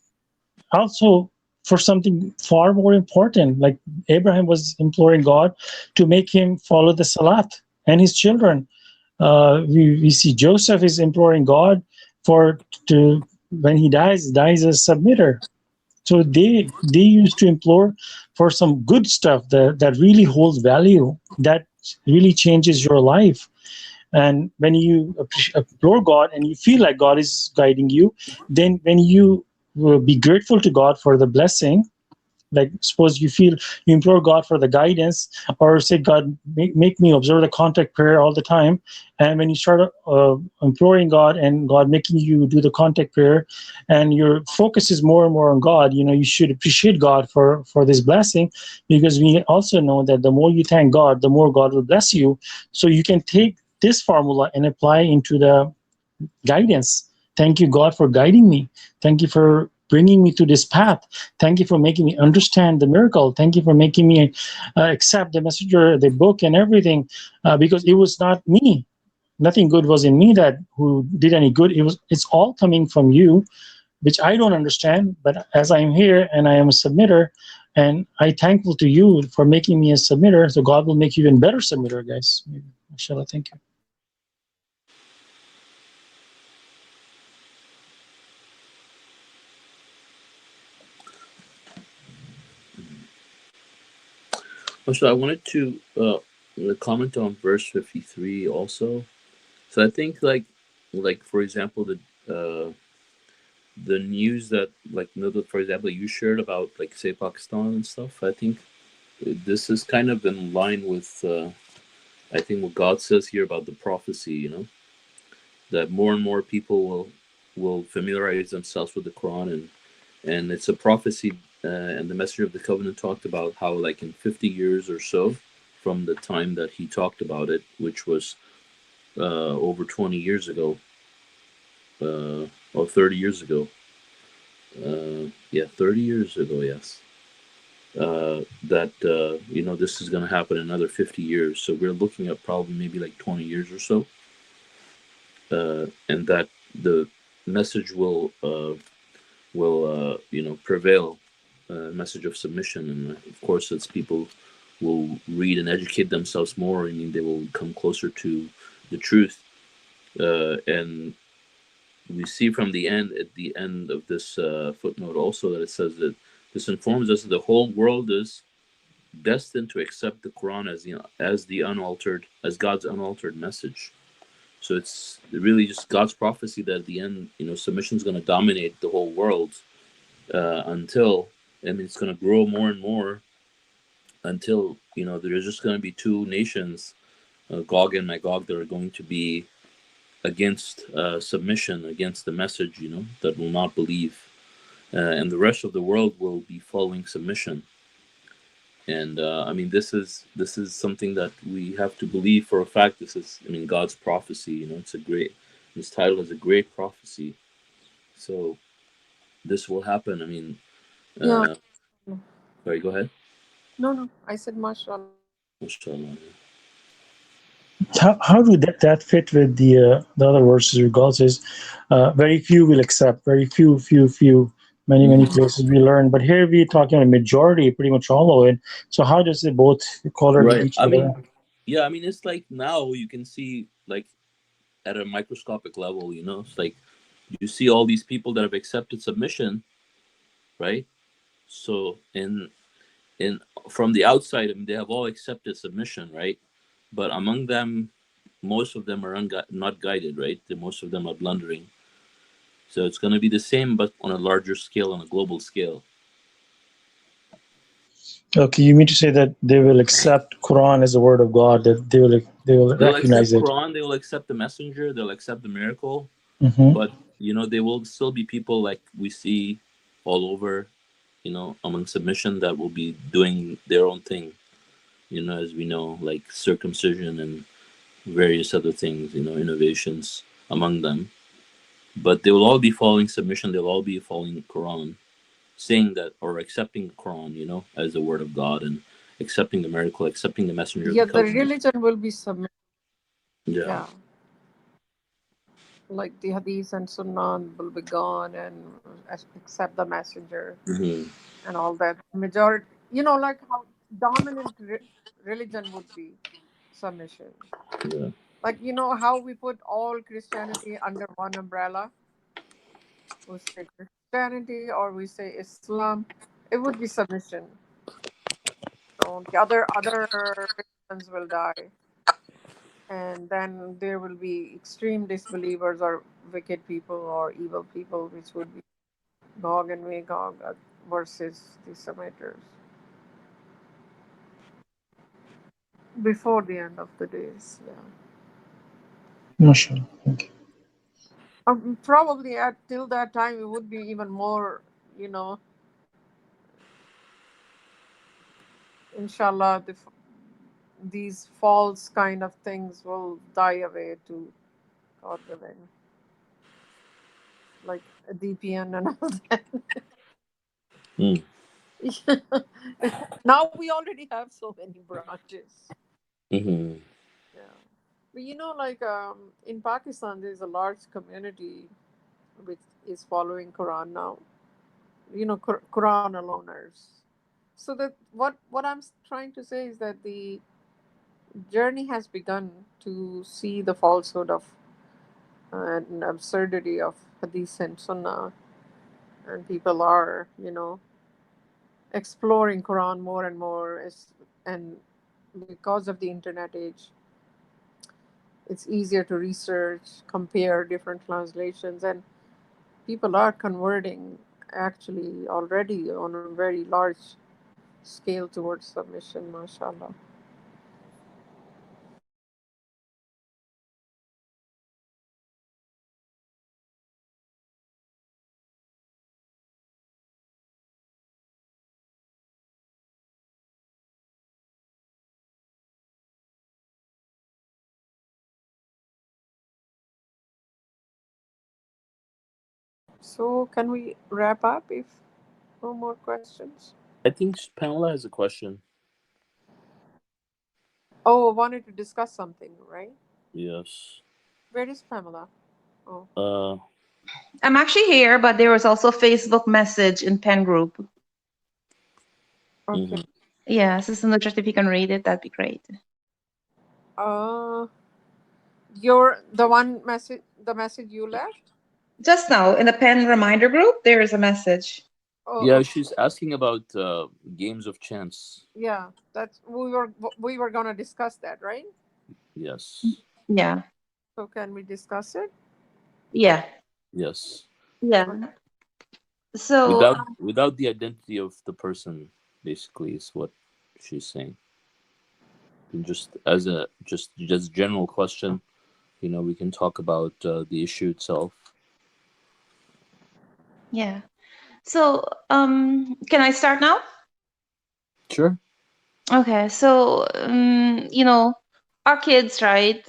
also for something far more important. Like Abraham was imploring God to make him follow the Salat and his children. We see Joseph is imploring God to when he dies as a submitter. So they used to implore for some good stuff that really holds value, that really changes your life. And when you implore God and you feel like God is guiding you, then when you be grateful to God for the blessing. Like suppose you feel you implore God for the guidance, or say, God, make me observe the contact prayer all the time. And when you start imploring God and God making you do the contact prayer, and your focus is more and more on God, you should appreciate God for this blessing, because we also know that the more you thank God, the more God will bless you. So you can take this formula and apply into the guidance. Thank you, God, for guiding me. Thank you for bringing me to this path. Thank you for making me understand the miracle. Thank you for making me accept the messenger, the book, and everything, because it was not me. Nothing good was in me that who did any good. It's all coming from you, which I don't understand. But as I'm here and I am a submitter, and I'm thankful to you for making me a submitter, so God will make you even better submitter, guys. Masha Allah, thank you. Also, I wanted to comment on verse 53 also. So I think like for example the news that for example you shared about like say Pakistan and stuff. I think this is kind of in line with I think what God says here about the prophecy. That more and more people will familiarize themselves with the Quran, and it's a prophecy. And the messenger of the covenant talked about how like in 50 years or so from the time that he talked about it, which was over 20 years ago, or 30 years ago. Yeah, 30 years ago, yes. That this is going to happen in another 50 years. So we're looking at probably maybe like 20 years or so, and that the message will prevail, message of submission, and of course, as people will read and educate themselves more, I mean, they will come closer to the truth, and we see from the end at the end of this footnote also that it says that this informs us that the whole world is destined to accept the Quran as God's unaltered message. So it's really just God's prophecy that at the end, submission is going to dominate the whole world until, I mean, it's going to grow more and more until there's just going to be two nations, Gog and Magog, that are going to be against submission, against the message, that will not believe, and the rest of the world will be following submission. And I mean, this is something that we have to believe for a fact. This is, I mean, God's prophecy. This title is a great prophecy. So this will happen. I mean, Yeah. sorry, go ahead. No. I said Masha Allah. Mashallah. How do that fit with the other verses where God says, very few will accept, very few, many places we learn. But here we're talking about a majority, pretty much all of it. So how does it both correlate with Right. each I other? mean, yeah. I mean, it's like now you can see like at a microscopic level. It's like you see all these people that have accepted submission, right? So in from the outside, I mean, they have all accepted submission, right? But among them, most of them are not guided, right? Most of them are blundering. So it's going to be the same, but on a larger scale, on a global scale. Okay, you mean to say that they will accept Quran as the word of God, that they will They'll recognize accept it. Quran, they will accept the messenger, they'll accept the miracle, Hmm. but there will still be people like we see all over, among submission that will be doing their own thing, as we know, like circumcision and various other things, innovations among them. But they will all be following submission, they'll all be following Quran, saying that or accepting the Quran, as the word of God, and accepting the miracle, accepting the messenger of the Yeah, the covenant. religion will be submitted. Yeah. Yeah. Like the hadith and sunnah will be gone and accept the messenger Hmm. and all that. Majority, like how dominant religion would be submission. Yeah. Like, how we put all Christianity under one umbrella. We say Christianity or we say Islam. It would be submission. The other religions will die, and then there will be extreme disbelievers or wicked people or evil people, which would be Gog and Magog versus the Semites before the end of the days. Yeah. Masha Allah. Thank you. Probably at till that time it would be even more, you know, inshallah, these false kind of things will die away to God willing, like a DPN and all that. Mm. Now we already have so many branches. Mm-hmm. Yeah. But like in Pakistan, there's a large community which is following Quran now. Quran aloners. So that what I'm trying to say is that the journey has begun to see the falsehood of and absurdity of hadith and sunnah, and people are exploring Quran more and more. And because of the internet age, it's easier to research, compare different translations, and people are converting actually already on a very large scale towards submission, mashallah. So can we wrap up if no more questions? I think Pamela has a question. Oh, I wanted to discuss something, right? Yes. Where is Pamela? Oh, I'm actually here, but there was also a Facebook message in Pen Group. okay. mhm. Yeah, Sister Nutrit, if you can read it, that'd be great. You're the message you left? Just now in the Pen Reminder Group, there is a message. Oh, Yeah, okay. she's asking about games of chance. Yeah, that's we were gonna discuss that, right? Yes. Yeah, So can we discuss it? yeah, Yes. yeah. So, Without the identity of the person, basically, is what she's saying. And just as a just general question, we can talk about the issue itself. yeah. So, can I start now? Sure. Okay, so, our kids, right?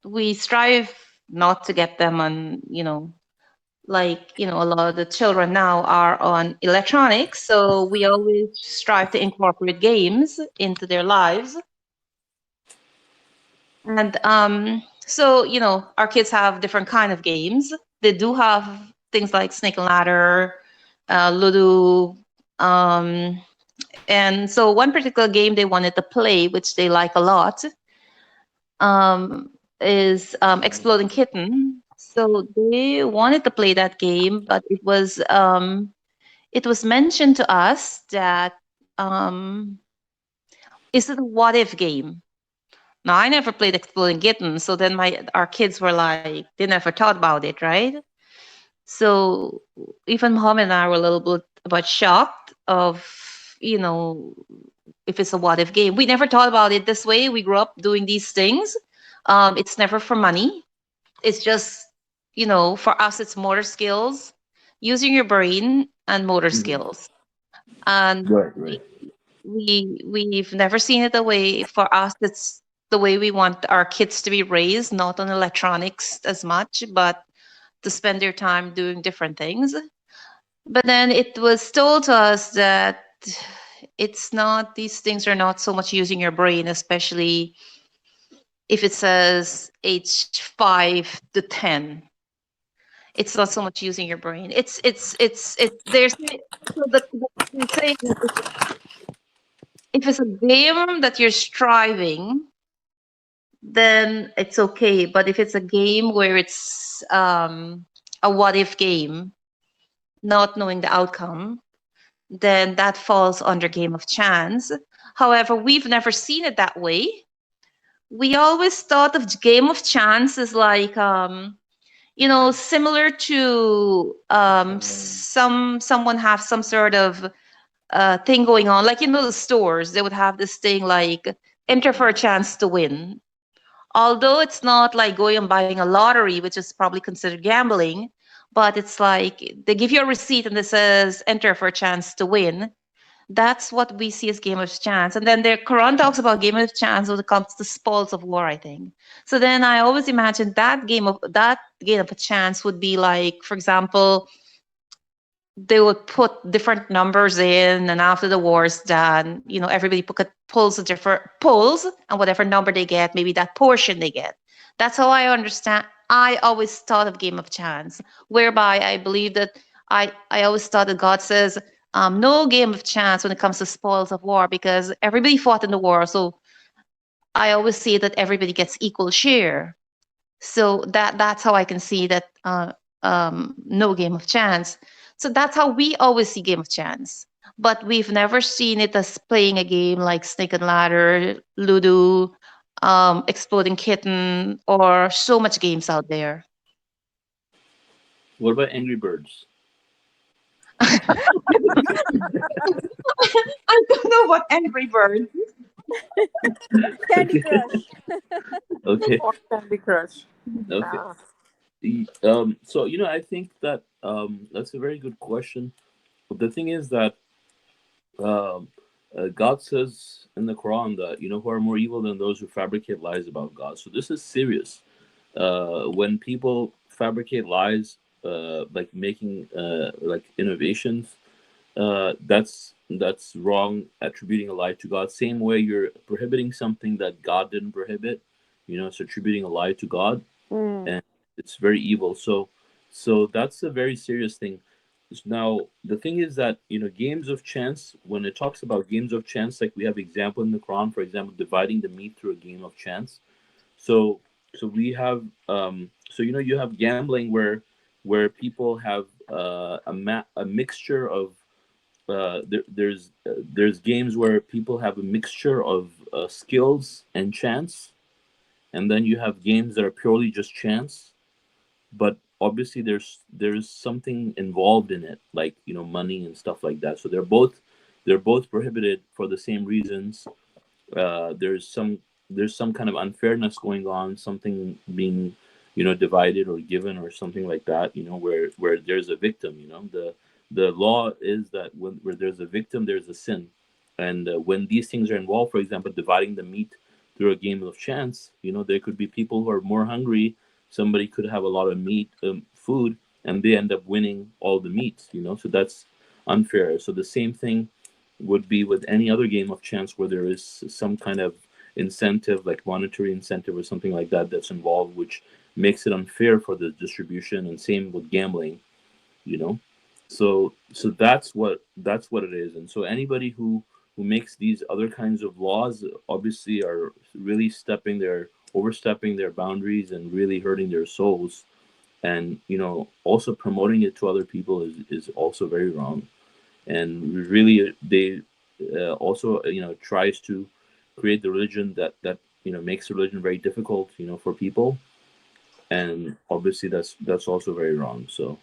We strive not to get them on, a lot of the children now are on electronics. So we always strive to incorporate games into their lives. And so, our kids have different kind of games. They do have things like Snake and Ladder, Ludo, and so one particular game they wanted to play, which they like a lot, is Exploding Kitten. So they wanted to play that game, but it was mentioned to us that is it a what if game? Now I never played Exploding Kitten, so then our kids were like, they never thought about it, right? So even Mohammed and I were a little bit about shocked of, if it's a what if game. We never thought about it this way. We grew up doing these things. It's never for money. It's just, for us, it's motor skills, using your brain and motor skills. And Right. we've never seen it the way. For us, it's the way we want our kids to be raised, not on electronics as much, but to spend their time doing different things. But then it was told to us that these things are not so much using your brain, especially if it says age 5 to 10. It's not so much using your brain. It's there's so the saying if it's a game that you're striving, then it's okay. But if it's a game where it's a what if game, not knowing the outcome, then that falls under game of chance. However, we've never seen it that way. We always thought of game of chance as like similar to someone have some sort of thing going on, like the stores, they would have this thing like enter for a chance to win. Although it's not like going and buying a lottery, which is probably considered gambling, but it's like they give you a receipt and it says enter for a chance to win. That's what we see as game of chance. And then the Quran talks about game of chance when it comes to spoils of war, I think. So then I always imagine that game of a chance would be like, for example, they would put different numbers in, and after the war is done, everybody pulls and whatever number they get, maybe that portion they get. That's how I understand. I always thought of game of chance, whereby I believe that I always thought that God says no game of chance when it comes to spoils of war, because everybody fought in the war. So I always see that everybody gets equal share. So that's how I can see that no game of chance. So that's how we always see game of chance. But we've never seen it as playing a game like Snake and Ladder, Ludo, Exploding Kitten, or so much games out there. What about Angry Birds? I don't know what Angry Birds. Candy Crush. Okay. Or Candy Crush. Okay. So I think that that's a very good question. But the thing is that God says in the Quran that who are more evil than those who fabricate lies about God. So this is serious. When people fabricate lies, like making like innovations, that's wrong. Attributing a lie to God. Same way you're prohibiting something that God didn't prohibit. It's attributing a lie to God, and it's very evil. So that's a very serious thing. Now the thing is that games of chance, when it talks about games of chance, like we have example in the Quran, for example, dividing the meat through a game of chance. So we have you have gambling where people have a mixture of there's games where people have a mixture of skills and chance, and then you have games that are purely just chance, but obviously there's something involved in it, like money and stuff like that. So they're both prohibited for the same reasons. There's some kind of unfairness going on, something being divided or given or something like that, where there's a victim. The law is that where there's a victim, there's a sin. And when these things are involved, for example, dividing the meat through a game of chance, there could be people who are more hungry. Somebody could have a lot of meat, food, and they end up winning all the meat, so that's unfair. So the same thing would be with any other game of chance where there is some kind of incentive, like monetary incentive or something like that, that's involved, which makes it unfair for the distribution. And same with gambling, so that's what it is. And so anybody who makes these other kinds of laws obviously are really overstepping their boundaries and really hurting their souls. And also promoting it to other people is also very wrong. And really they also tries to create the religion that makes the religion very difficult for people, and obviously that's also very wrong. So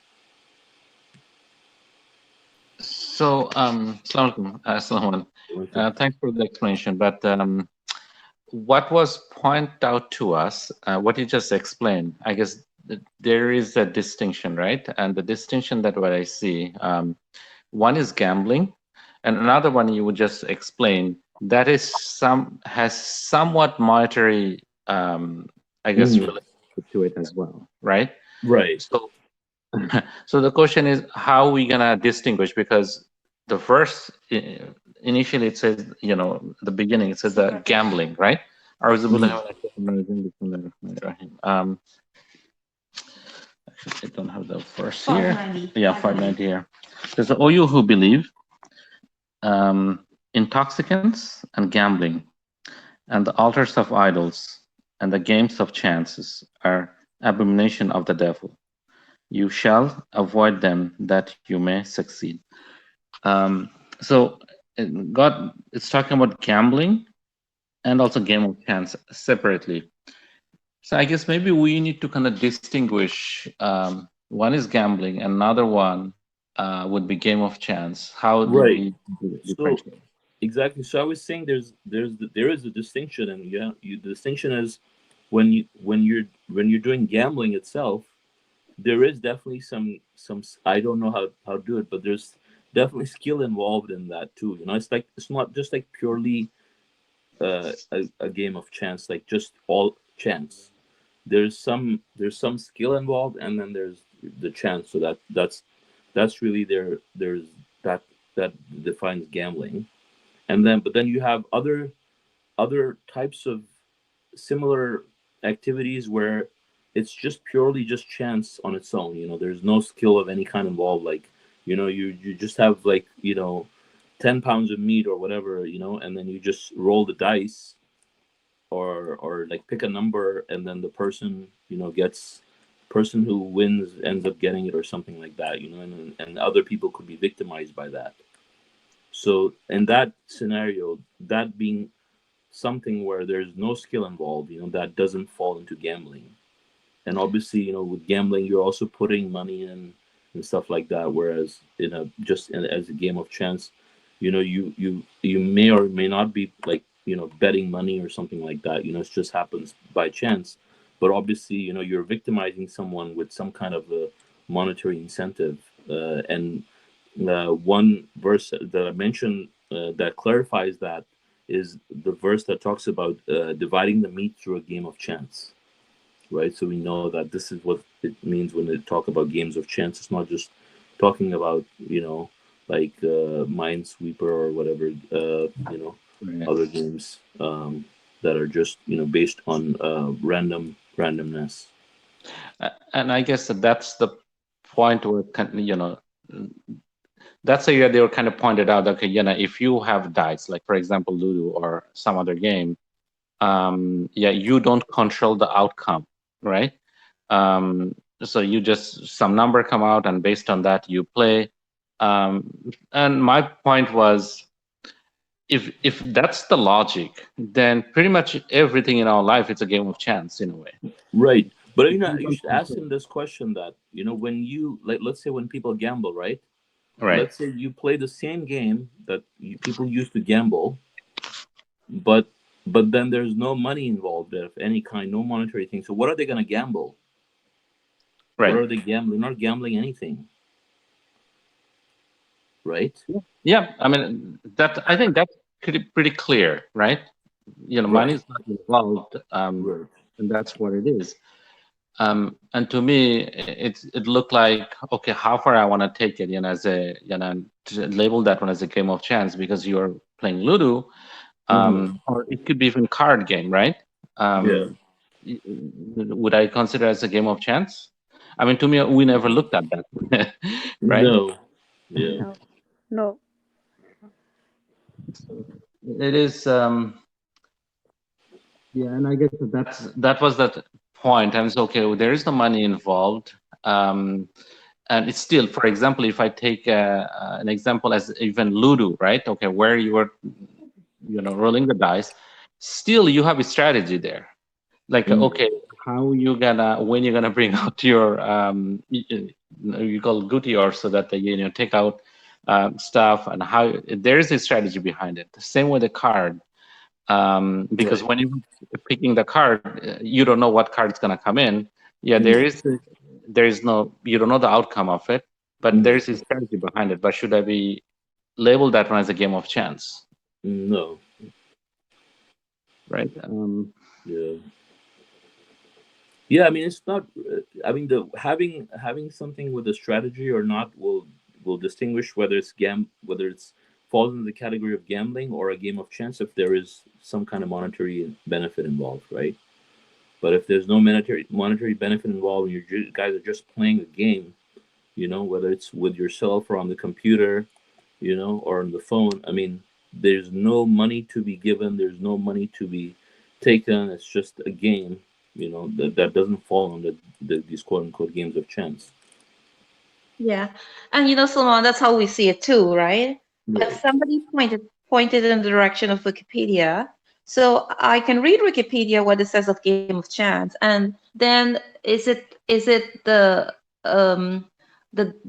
Assalamu alaikum. Thanks for the explanation. But what was pointed out to us, what you just explained, I guess there is a distinction, right? And the distinction that what I see, one is gambling, and another one you would just explain that has somewhat monetary, I guess, relationship to it as well, right? Right. So the question is, how are we gonna distinguish? Because the verse initially it says, the beginning it says that gambling, right? Actually, I don't have the verse here. 590. Yeah, 590 here. There's all you who believe, intoxicants and gambling, and the altars of idols, and the games of chances are abomination of the devil. You shall avoid them that you may succeed. So God is talking about gambling and also game of chance separately. So I guess maybe we need to kind of distinguish. One is gambling, another one would be game of chance. How do Right. we So differentiate? exactly. So I was saying there is a distinction, and yeah, the distinction is when you're doing gambling itself, there is definitely some I don't know how to do it, but there's definitely skill involved in that too. You know, it's not just like purely a game of chance, like just all chance. There's some skill involved, and then there's the chance. So that's really there's that that defines gambling. And then but then you have other types of similar activities where it's just purely just chance on its own. You know, there's no skill of any kind involved. Like, you know, you just have, like, 10 pounds of meat or whatever, and then you just roll the dice, or like pick a number, and then the person, gets person who wins ends up getting it or something like that. And other people could be victimized by that. So in that scenario, that being something where there's no skill involved, that doesn't fall into gambling. And obviously, with gambling, you're also putting money in and stuff like that. Whereas as a game of chance, you may or may not be, like, betting money or something like that. It just happens by chance. But obviously, you're victimizing someone with some kind of a monetary incentive. And one verse that I mentioned that clarifies that is the verse that talks about dividing the meat through a game of chance, right? So we know that this is what it means when they talk about games of chance. It's not just talking about, like Minesweeper or whatever, Right. other games that are just, based on randomness. And I guess that's the point where, that's the area they were kind of pointed out. Okay, if you have dice, like for example Ludo or some other game, you don't control the outcome, right? So you just, some number come out, and based on that you play. And my point was, if that's the logic, then pretty much everything in our life, it's a game of chance in a way. Right. But You you don't should ask control. him this question, that, when you, like, let's say when people gamble, right? Right. Let's say you play the same game that people used to gamble, but then there's no money involved of any kind, no monetary thing. So what are they going to gamble? What Right. are they gambling? They're not gambling anything, right? Yeah, I mean, I think that's pretty clear, right? Money Right. is not involved, Right. and that's what it is. And to me, it looked like, okay, how far I want to take it, as a, to label that one as a game of chance, because you're playing Ludo, or it could be even card game, right? Yeah. Would I consider as a game of chance? I mean, to me, we never looked at that, right? No. Yeah. No, no. It is, and I guess that was that point. And it's okay, there is no money involved. And it's still, for example, if I take an example as even Ludo, right? Okay, where you were, rolling the dice, still you have a strategy there. Like, okay, when you're gonna bring out your, you call Gutior, so that they, take out stuff, and how there is a strategy behind it. The same with the card. Because Right. when you're picking the card, you don't know what card's gonna come in. Yeah, there is no, you don't know the outcome of it, but there is a strategy behind it. But should I be labeled that one as a game of chance? No. Right. Yeah. Yeah. I mean, it's not. I mean, the having something with a strategy or not will distinguish whether it's falls into the category of gambling or a game of chance, if there is some kind of monetary benefit involved, right? But if there's no monetary benefit involved, and you guys are just playing a game, whether it's with yourself or on the computer, or on the phone. I mean, there's no money to be given. There's no money to be taken. It's just a game, that doesn't fall under these quote unquote games of chance. Yeah. And Salman, that's how we see it too, right? But Right. somebody pointed in the direction of Wikipedia So I can read Wikipedia what it says of game of chance, and then is it the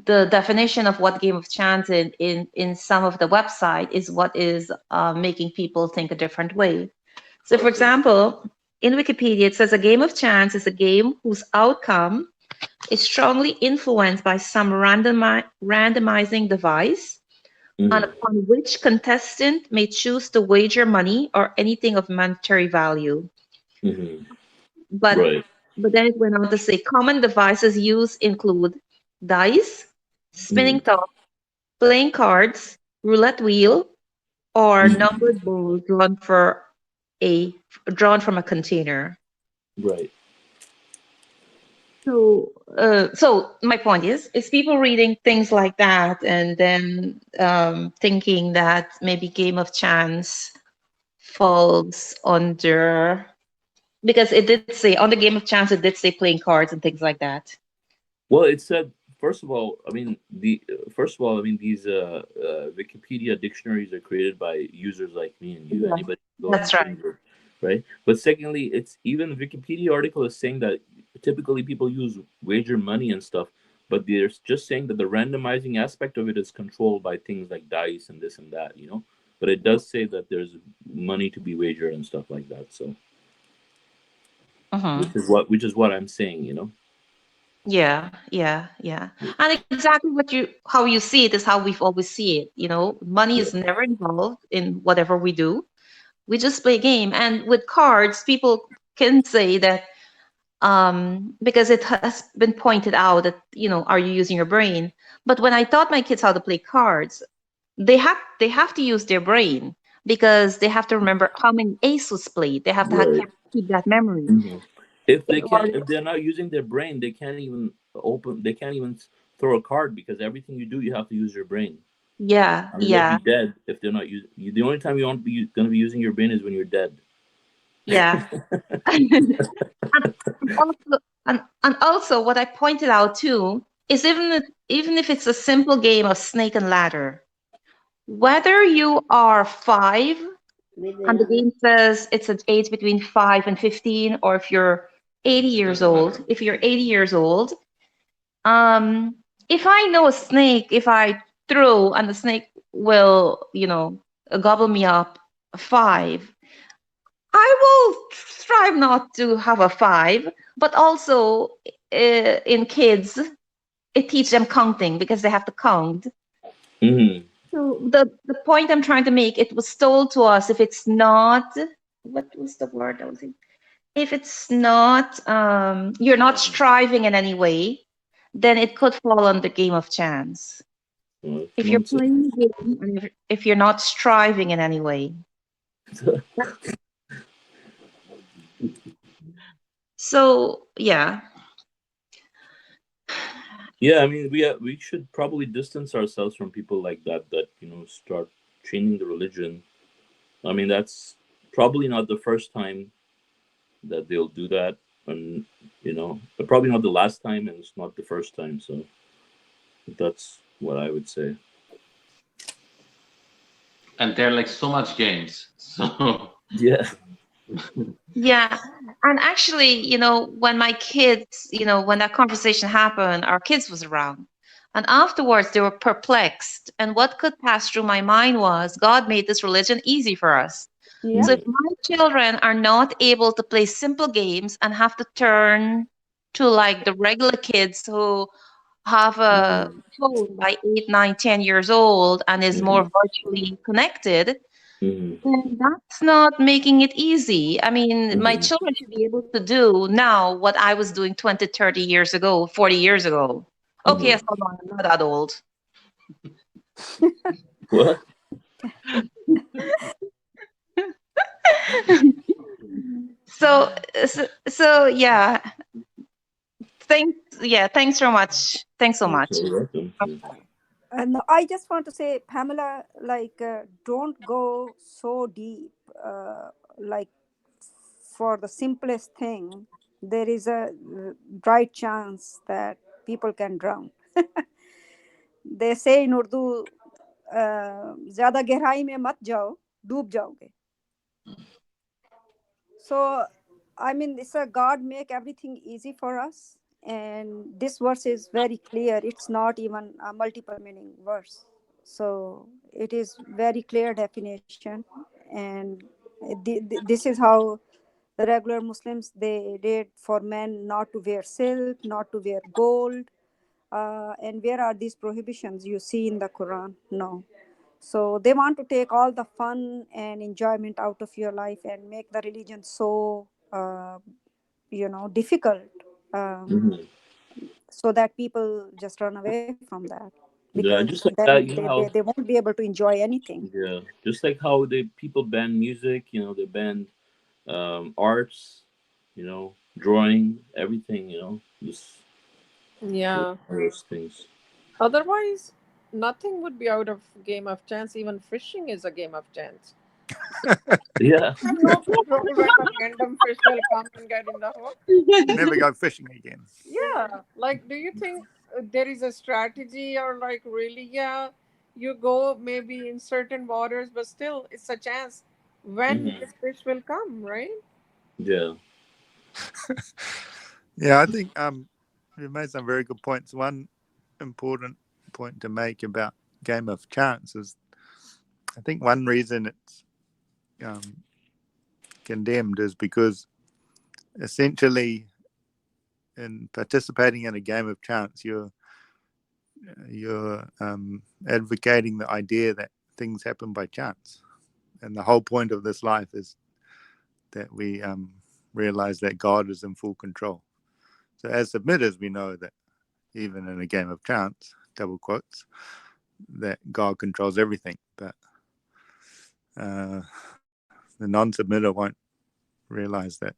definition of what game of chance in some of the website is what is making people think a different way. So, for example, in Wikipedia, it says a game of chance is a game whose outcome is strongly influenced by some randomizing device, and upon which contestant may choose to wager money or anything of monetary value. But Right. but then it went on to say common devices used include dice, spinning top, playing cards, roulette wheel, or numbered balls drawn from a container. Right. So my point is people reading things like that and then thinking that maybe game of chance falls under, because it did say on the game of chance it did say playing cards and things like that. Well, it said first of all, I mean these Wikipedia dictionaries are created by users like me and you. Yeah, Anybody can go that's and right. change it, right? But secondly, it's even the Wikipedia article is saying that typically people use wager money and stuff, but they're just saying that the randomizing aspect of it is controlled by things like dice and this and that, you know. But it does say that there's money to be wagered and stuff like that. So, which is what I'm saying, you know. Yeah. And exactly how you see it is how we've always see it. Money Yeah. is never involved in whatever we do. We just play a game. And with cards, people can say that because it has been pointed out that, are you using your brain? But when I taught my kids how to play cards, they have to use their brain because they have to remember how many aces played. They have to Right. keep that memory. If In order, if they're not using their brain, they can't even they can't even throw a card because everything you do, you have to use your brain. yeah, I mean, they'll yeah, be dead if they're not using. The only time you won't be going to be using your brain is when you're dead. yeah. and also, and also, what I pointed out too is even if it's a simple game of snake and ladder, whether you are 5 and the game says it's an age between 5 and 15, or if you're 80 years old, if I know a snake, if I throw and the snake will, gobble me up 5, I will strive not to have a 5, but also in kids, it teaches them counting because they have to count. So the point I'm trying to make, it was told to us, if it's not, what was the word I was saying? If it's not, you're not striving in any way, then it could fall under game of chance. If you're playing a game and if you're not striving in any way. So yeah. Yeah, I mean, we should probably distance ourselves from people like that start changing the religion. I mean, that's probably not the first time that they'll do that, and but probably not the last time, and it's not the first time. So that's what I would say. And there are like so much games. So Yeah. Yeah. And actually, when my kids, when that conversation happened, our kids was around. And afterwards they were perplexed. And what could pass through my mind was God made this religion easy for us. Yeah. So if my children are not able to play simple games and have to turn to like the regular kids who have a phone by 8, 9, 10 years old and is more virtually connected, then that's not making it easy. I mean, my children should be able to do now what I was doing 20, 30 years ago, 40 years ago. Okay, yes, hold on, I'm not that old. What? So yeah. Thanks so much. Thanks so much. You're welcome. And I just want to say, Pamela, like, don't go so deep. Like, for the simplest thing, there is a bright chance that people can drown. They say in Urdu, ज़्यादा गहराई में मत जाओ, डूब जाओगे. So, I mean, it's a God make everything easy for us. And this verse is very clear. It's not even a multiple meaning verse. So it is very clear definition. And this is how the regular Muslims, they did for men not to wear silk, not to wear gold. And where are these prohibitions you see in the Quran? No. So they want to take all the fun and enjoyment out of your life and make the religion so, difficult, Hmm. so that people just run away from that, because Yeah, just like then that, they won't be able to enjoy anything. yeah, just like how the people ban music, they ban arts, drawing, everything, just Yeah. those things. Otherwise, nothing would be out of game of chance. Even fishing is a game of chance. Yeah. I have no control when a random fish will come and get in the hook. Never go fishing again. Yeah. Like, do you think there is a strategy, or like really, yeah, you go maybe in certain waters, but still it's a chance when Hmm. this fish will come, right? Yeah. Yeah, I think you made some very good points. One important point to make about game of chance is, I think one reason it's condemned is because essentially in participating in a game of chance, you're advocating the idea that things happen by chance, and the whole point of this life is that we realize that God is in full control. So as submitters, we know that even in a game of chance, double quotes, that God controls everything. But the non-submitter won't realize that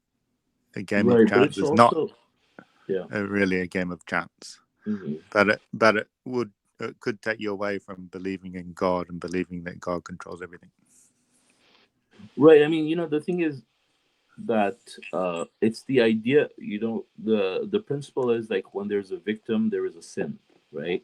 a game of Right, but chance it's is not also, yeah. really a game of chance. Hmm. But it could take you away from believing in God and believing that God controls everything. Right. I mean, the thing is that it's the idea, the principle is like when there's a victim, there is a sin, right?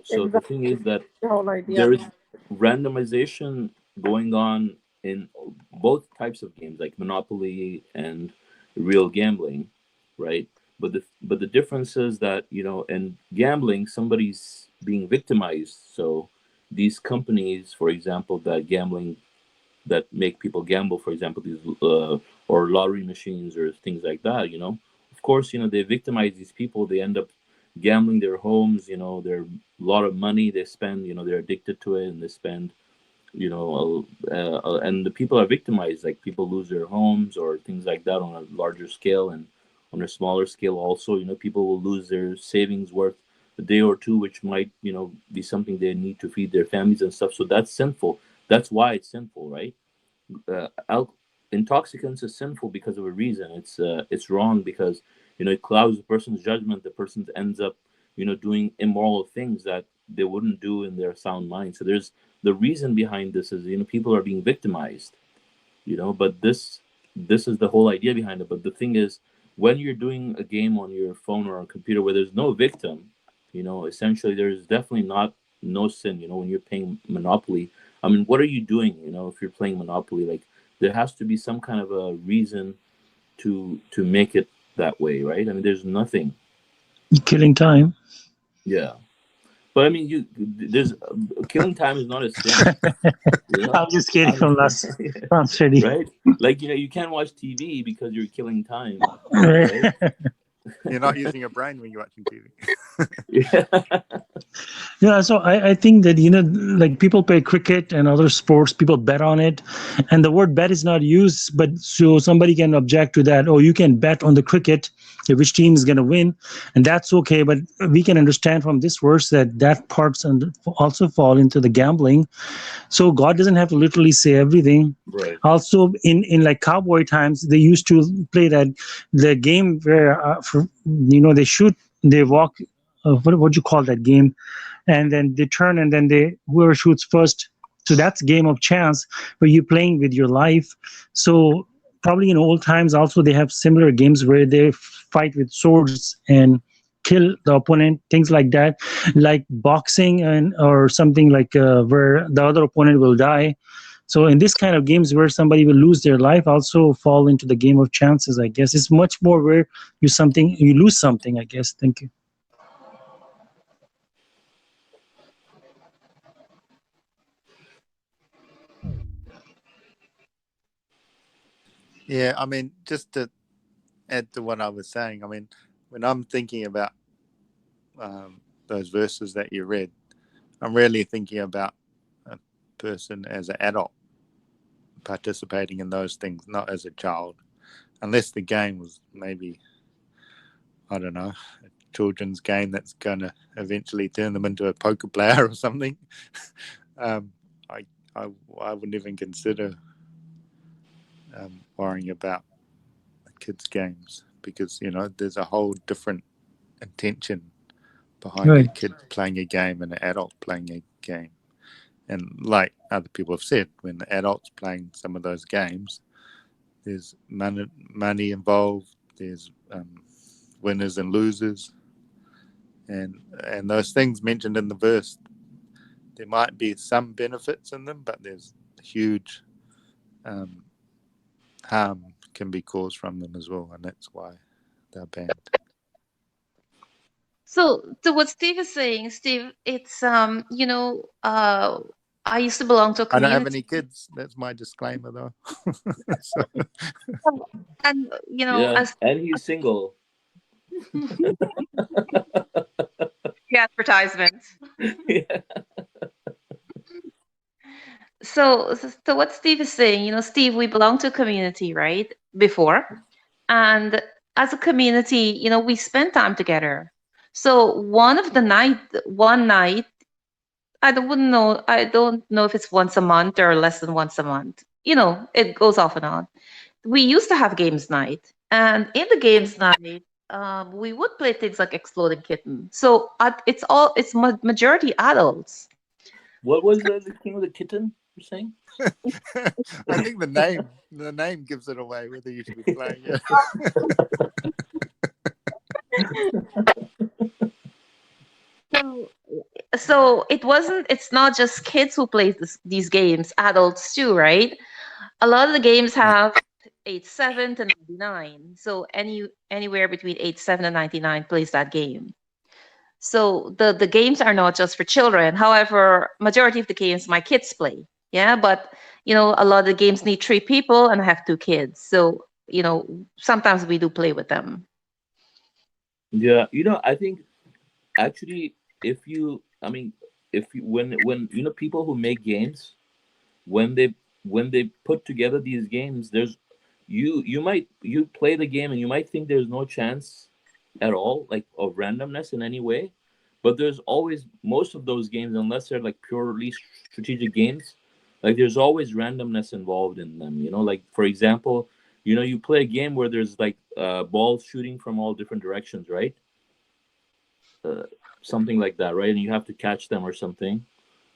So the thing Exactly. is that The whole idea there is behind. randomization going on in both types of games, like Monopoly and real gambling, right? But the difference is that in gambling, somebody's being victimized. So these companies, for example, that make people gamble, for example, these or lottery machines or things like that. Of course, they victimize these people. They end up gambling their homes. Their a lot of money they spend. They're addicted to it, and they spend. And the people are victimized. Like people lose their homes or things like that on a larger scale, and on a smaller scale also. People will lose their savings worth a day or two, which might be something they need to feed their families and stuff. So that's sinful. That's why it's sinful, right? Intoxicants is sinful because of a reason. It's wrong because it clouds the person's judgment. The person ends up doing immoral things that they wouldn't do in their sound mind. So there's the reason behind this is people are being victimized. But this is the whole idea behind it. But the thing is, when you're doing a game on your phone or a computer where there's no victim, essentially there's definitely not no sin. When you're playing Monopoly, I mean, what are you doing? If you're playing Monopoly, like there has to be some kind of a reason to make it that way, right? I mean, there's nothing. Killing time. Yeah, but I mean, there's killing time is not a sin. I'm just kidding from last study. Right? Like you can't watch TV because you're killing time. Right? You're not using your brain when you're watching TV. Yeah. Yeah, so I think that, like people play cricket and other sports, people bet on it. And the word bet is not used, but so somebody can object to that. Oh, you can bet on the cricket, which team is going to win. And that's okay. But we can understand from this verse that parts also fall into the gambling. So God doesn't have to literally say everything. Right. Also, in like cowboy times, they used to play the game where they walk. What do you call that game? And then they turn, and then whoever shoots first. So that's game of chance where you're playing with your life. So probably in old times also they have similar games where they fight with swords and kill the opponent, things like that, like boxing or something like where the other opponent will die. So in this kind of games where somebody will lose their life, also fall into the game of chances, I guess. It's much more where you lose something, I guess. Thank you. Yeah, I mean, just to add to what I was saying, I mean, when I'm thinking about those verses that you read, I'm really thinking about a person as an adult participating in those things, not as a child, unless the game was maybe, I don't know, a children's game that's going to eventually turn them into a poker player or something. I wouldn't even consider worrying about the kids' games, because there's a whole different intention behind a Right. kid playing a game and an adult playing a game. And like other people have said, when the adult's playing some of those games, there's money involved, there's winners and losers, and those things mentioned in the verse, there might be some benefits in them, but there's huge harm can be caused from them as well, and that's why they're banned. So to what Steve is saying, Steve, it's I used to belong to a I don't have community, any kids. That's my disclaimer, though. So, and Yeah, as and he's single. the advertisement. Yeah. So what Steve is saying, Steve, we belong to a community, right? Before, and as a community, we spend time together. So one night, I don't know if it's once a month or less than once a month. It goes off and on. We used to have games night, and in the games night, we would play things like Exploding Kitten. So it's majority adults. What was the king of the kitten you're saying? I think the name gives it away whether you should be playing it. So it's not just kids who play these games, adults too, right? A lot of the games have age 7 to 99. So anywhere between age 7 and 99 plays that game. So the games are not just for children. However, majority of the games my kids play. Yeah, but a lot of the games need 3 people and I have 2 kids. So, sometimes we do play with them. Yeah, I think actually, when people who make games, when they put together these games, there's you play the game and you might think there's no chance at all, like, of randomness in any way, but there's always, most of those games, unless they're like purely strategic games, like there's always randomness involved in them. Like, for example, you play a game where there's like balls shooting from all different directions, right? Something like that, right? And you have to catch them or something,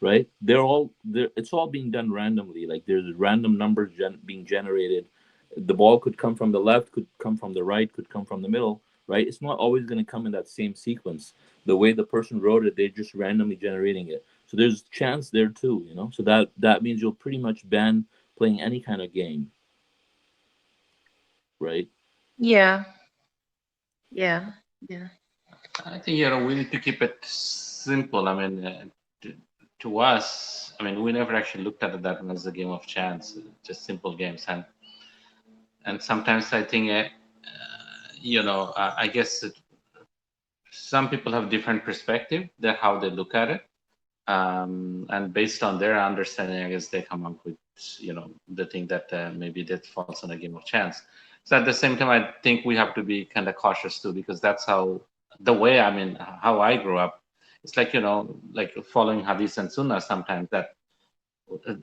right? It's all being done randomly. Like, there's random numbers being generated. The ball could come from the left, could come from the right, could come from the middle, right? It's not always going to come in that same sequence. The way the person wrote it, they're just randomly generating it. So there's chance there too, So that means you'll pretty much ban playing any kind of game, right? Yeah. I think we need to keep it simple. I mean, to us, I mean, we never actually looked at that as a game of chance, just simple games, and sometimes I think, I guess some people have different perspective that how they look at it, and based on their understanding, I guess they come up with the thing that maybe that falls on a game of chance. So at the same time, I think we have to be kind of cautious too, because that's how how I grew up. It's like like following hadith and sunnah sometimes, that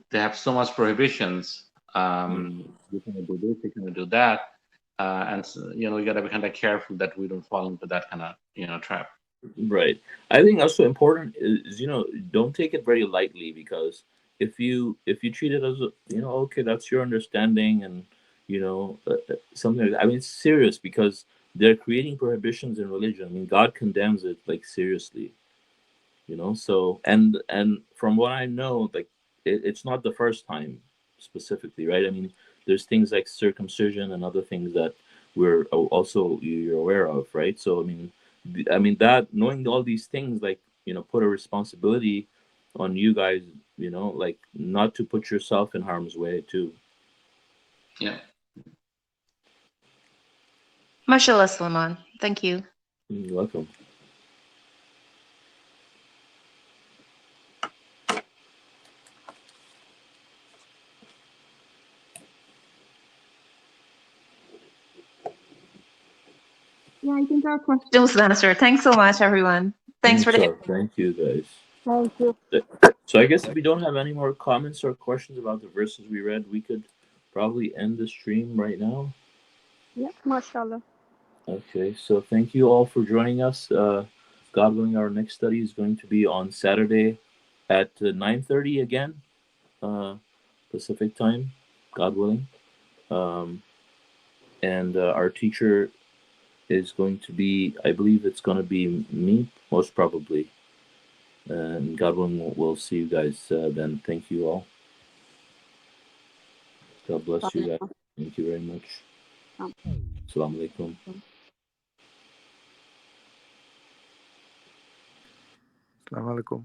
they have so much prohibitions. You can do this, you can do that, and we got to be kind of careful that we don't fall into that kind of trap. Right. I think also important is, don't take it very lightly, because if you treat it as okay, that's your understanding, and something like that. I mean, it's serious, because they're creating prohibitions in religion. I mean, God condemns it, like, seriously. So, and from what I know, like, it's not the first time. specifically, right? I mean, there's things like circumcision and other things that we're also you're aware of, right? So I mean that knowing all these things, like, you know, put a responsibility on you guys, you know, like not to put yourself in harm's way too. Yeah. Masha Allah, Salman. Thank you. You're welcome. Yeah, I think our question was answered. Thanks so much, everyone. Thanks for the. Sure. Thank you, guys. Thank you. So I guess if we don't have any more comments or questions about the verses we read, we could probably end the stream right now. Yeah, mashallah. Okay, so thank you all for joining us. God willing, our next study is going to be on Saturday at 9:30 again, Pacific time, God willing. And our teacher is going to be, I believe it's going to be me, most probably. And God willing, we'll see you guys then. Thank you all. God bless you guys. Thank you very much. Assalamu Alaikum. Salāmun Alaykum.